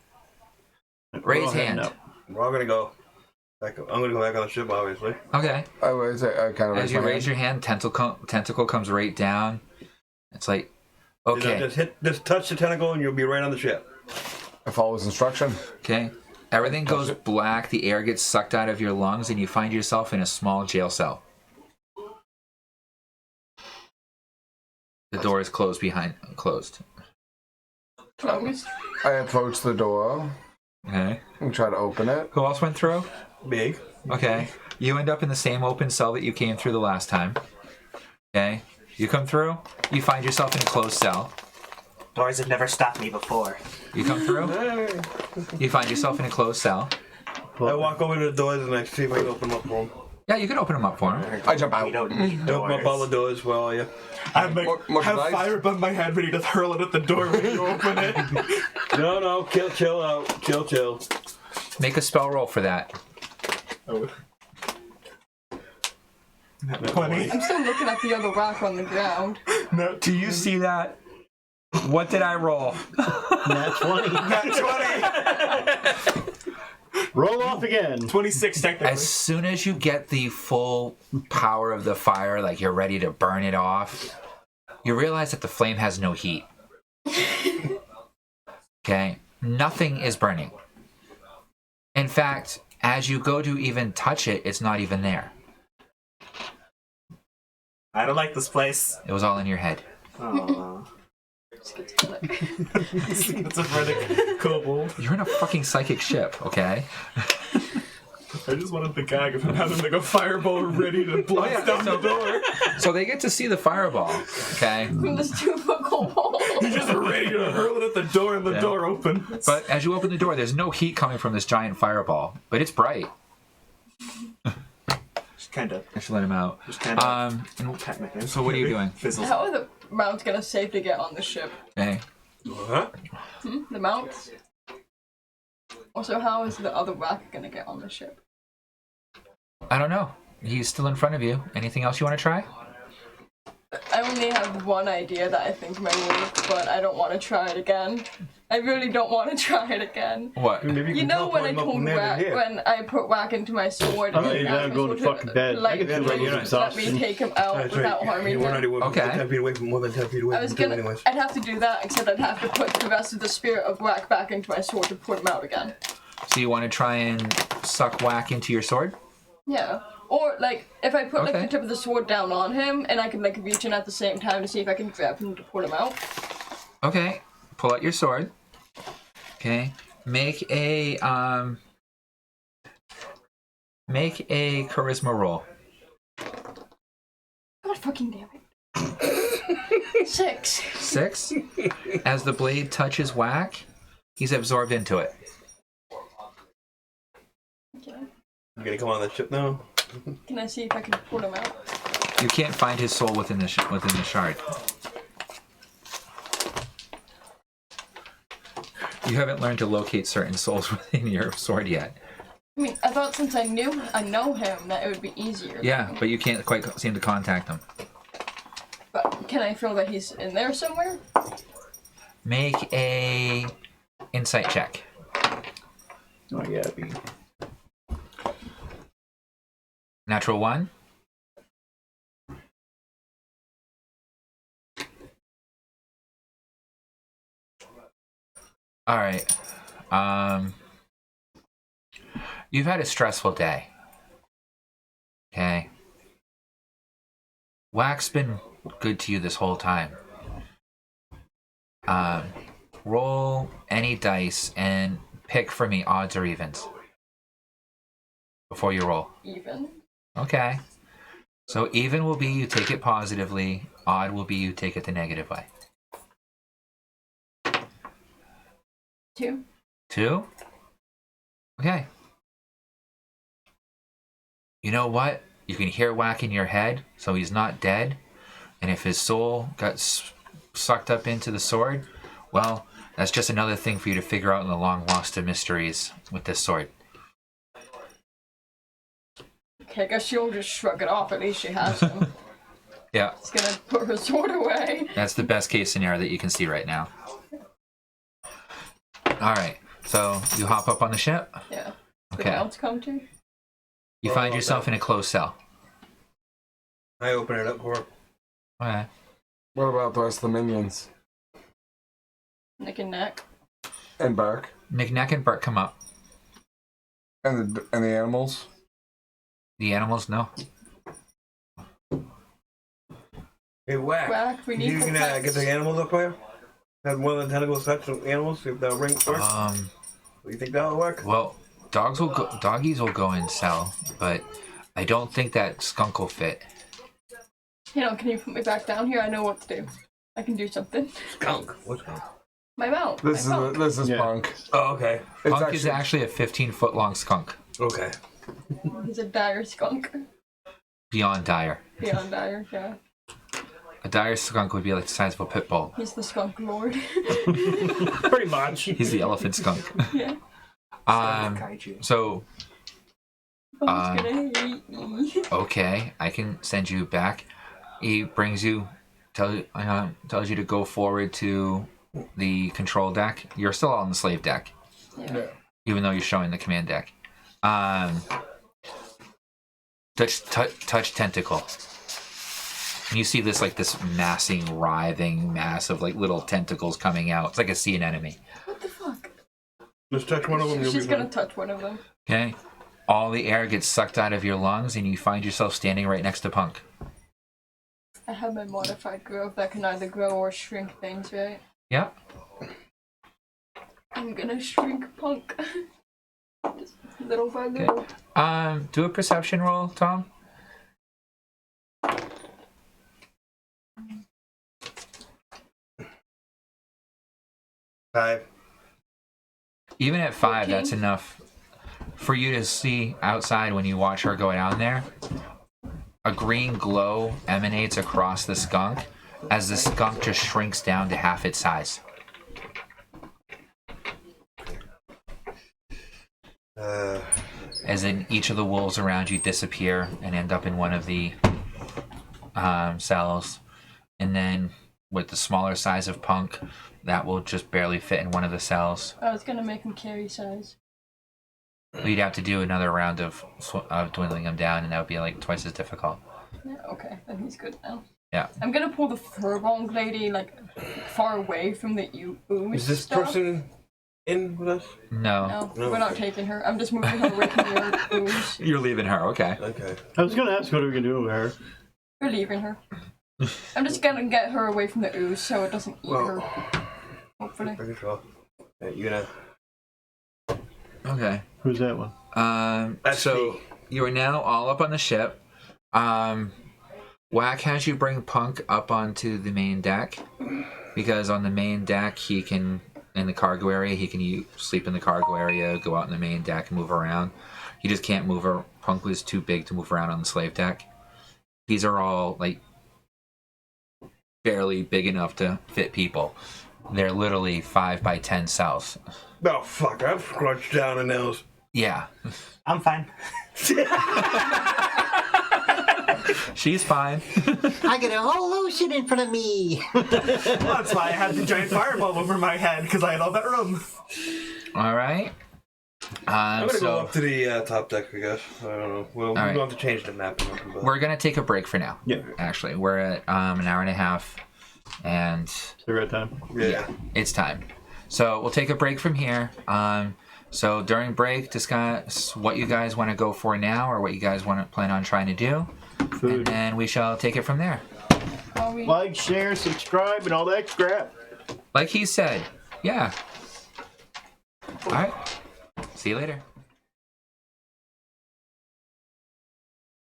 We're all Raise heading hand. up. We're all gonna go. I'm gonna go back on the ship, obviously. Okay. I kind of As you raise your hand, tentacle comes right down. It's like, okay. Just touch the tentacle and you'll be right on the ship. I follow his instruction. Okay. Everything goes black, the air gets sucked out of your lungs, and you find yourself in a small jail cell. The door is closed. Closed. I approach the door Okay. and try to open it. Who else went through? Big. Okay. You end up in the same open cell that you came through the last time. Okay. You come through, you find yourself in a closed cell. Doors have never stopped me before. You come through, you find yourself in a closed cell. I walk over to the doors and I see if I can open them up for him. Yeah, you can open them up for him. I jump We out. don't need I open up all the doors. doors for all you. I'm like, Much have nice. fire above my head ready to hurl it at the door when you open it. No, chill out. Chill. Make a spell roll for that. Oh. 20. I'm still looking at the other rock on the ground. No, Do you see that? What did I roll? Nat 20. Nat 20. Roll off again. 26 technically. As soon as you get the full power of the fire, like you're ready to burn it off, you realize that the flame has no heat. Okay? Nothing is burning. In fact, as you go to even touch it, it's not even there. I don't like this place. It was all in your head. Oh. Schizophrenic kobold. You're in a fucking psychic ship, okay? I just wanted the gag of him having like a fireball ready to blast down the door. So they get to see the fireball, okay? From this 2-foot hole. He's just ready to hurl it at the door and the Yeah. door opens. But as you open the door, there's no heat coming from this giant fireball, but it's bright. Just kind of. I should let him out. Just kind of. And Technically. so what are you doing? Fizzles. How are the mounts gonna save to get on the ship? Okay. Huh? The mounts? Also, how is the other rock gonna get on the ship? I don't know. He's still in front of you. Anything else you want to try? I only have one idea that I think might work, but I don't want to try it again. I really don't want to try it again. What? Maybe You can know when I teleport him told up from there to Whack, here. when I put Whack into my sword, Oh, and you asked gotta my go sword to fucking bed. Like, I can feel like feel you're levels not- of let me exhaustion. take him out That's without right. harming You weren't him. already Okay. 10 feet away from more than 10 feet away I was from him gonna. anyways. I'd have to do that, except I'd have to put the rest of the spirit of Whack back into my sword to put him out again. So you want to try and suck Whack into your sword? Yeah. Or like if I put like Okay. the tip of the sword down on him, and I can like reach in at the same time to see if I can grab him to pull him out. Okay. Pull out your sword. Okay. Make a charisma roll. God fucking damn it. 6. 6. As the blade touches Whack, he's absorbed into it. Okay. You gonna come on the ship now? Can I see if I can pull him out? You can't find his soul within the shard. You haven't learned to locate certain souls within your sword yet. I mean, I thought since I know him that it would be easier. Yeah, but you can't quite seem to contact him. But can I feel that he's in there somewhere? Make a insight check. Oh, yeah, be. Natural 1. All right. You've had a stressful day. Okay. Whack's been good to you this whole time. Roll any dice and pick for me odds or evens before you roll. Even. Okay. So even will be you take it positively, odd will be you take it the negative way. 2. 2? Okay. You know what? You can hear Whack in your head, so he's not dead. And if his soul got sucked up into the sword, well, that's just another thing for you to figure out in the long lost of mysteries with this sword. Okay, I guess she'll just shrug it off. At least she has him. Yeah, She's gonna put her sword away. that's the best case scenario that you can see right now. Alright, so you hop up on the ship. Yeah. Okay. The mounts come to. You find yourself in a closed cell. I open it up for him. Okay. What about the rest of the minions? Neck and neck. And Bark? Knick-Knack and Bert come up. And the animals? The animals, no. Hey, Whack. Whack, we need You the can pets. get the animals up there? Have one of the tentacles touch the animals, see if that'll ring work? Do you think that'll work? Well, doggies will go and sell, but I don't think that skunk will fit. You know, can you put me back down here? I know what to do. I can do something. Skunk. What's skunk? My mount. This is Yeah. Punk. Oh, okay. Punk is actually a 15-foot long skunk. Okay. He's a dire skunk. Beyond dire. Beyond dire, yeah. A dire skunk would be like the size of a pit bull. He's the skunk lord. Pretty much. He's the elephant skunk. Yeah. Kaiju. So, Oh, he's gonna hate me. okay, I can send you back. He brings you, tells you to go forward to the control deck. You're still on the slave deck, Yeah. even though you're showing the command deck. Touch tentacle. And you see this massing, writhing mass of like little tentacles coming out. It's like a sea anemone. What the fuck? Just touch one of them, you'll She's be gonna fine. touch one of them. Okay, all the air gets sucked out of your lungs, and you find yourself standing right next to Punk. I have my modified growth that can either grow or shrink things, right? Yeah. I'm gonna shrink Punk. Just little by little. Do a perception roll, Tom. 5. Even at 5, 14. that's enough for you to see outside when you watch her go down there. A green glow emanates across the skunk as the skunk just shrinks down to half its size. As in each of the wolves around you disappear and end up in one of the cells. And then with the smaller size of Punk, that will just barely fit in one of the cells. I was gonna make him carry size. We'd have to do another round of dwindling him down, and that would be like twice as difficult. Yeah, okay, then he's good now. Yeah. I'm gonna pull the furball lady like far away from the ooze Is this stuff. person in with us? No. No, we're not taking her. I'm just moving her away from the ooze. You're leaving her, okay. Okay. I was gonna ask what are we gonna do with her. We're leaving her. I'm just gonna get her away from the ooze so it doesn't eat her. Hopefully. Pretty sure. Hey, you gonna... Okay. Who's that one? So you are now all up on the ship. Whack has you bring Punk up onto the main deck, because on the main deck he can, in the cargo area, he can sleep in the cargo area, go out in the main deck and move around. He just can't move her. Punk was too big to move around on the slave deck. These are all like barely big enough to fit people. They're literally 5 by 10 cells. Oh, fuck. I've crouched down in those. Yeah. I'm fine. She's fine. I got a whole ocean in front of me. Well, that's why I had the giant fireball over my head, because I had all that room. All right. I'm gonna So go up to the top deck, I guess. I don't know. Well, we're right. going to have to change the map. we're going to take a break for now. Yeah. Actually, we're at an hour and a half, and Cigarette time. Yeah. it's time. So we'll take a break from here. So during break, discuss what you guys want to go for now, or what you guys want to plan on trying to do, and Food. then we shall take it from there. Are we? Like, share, subscribe, and all that crap. Like he said, yeah. All right. See you later.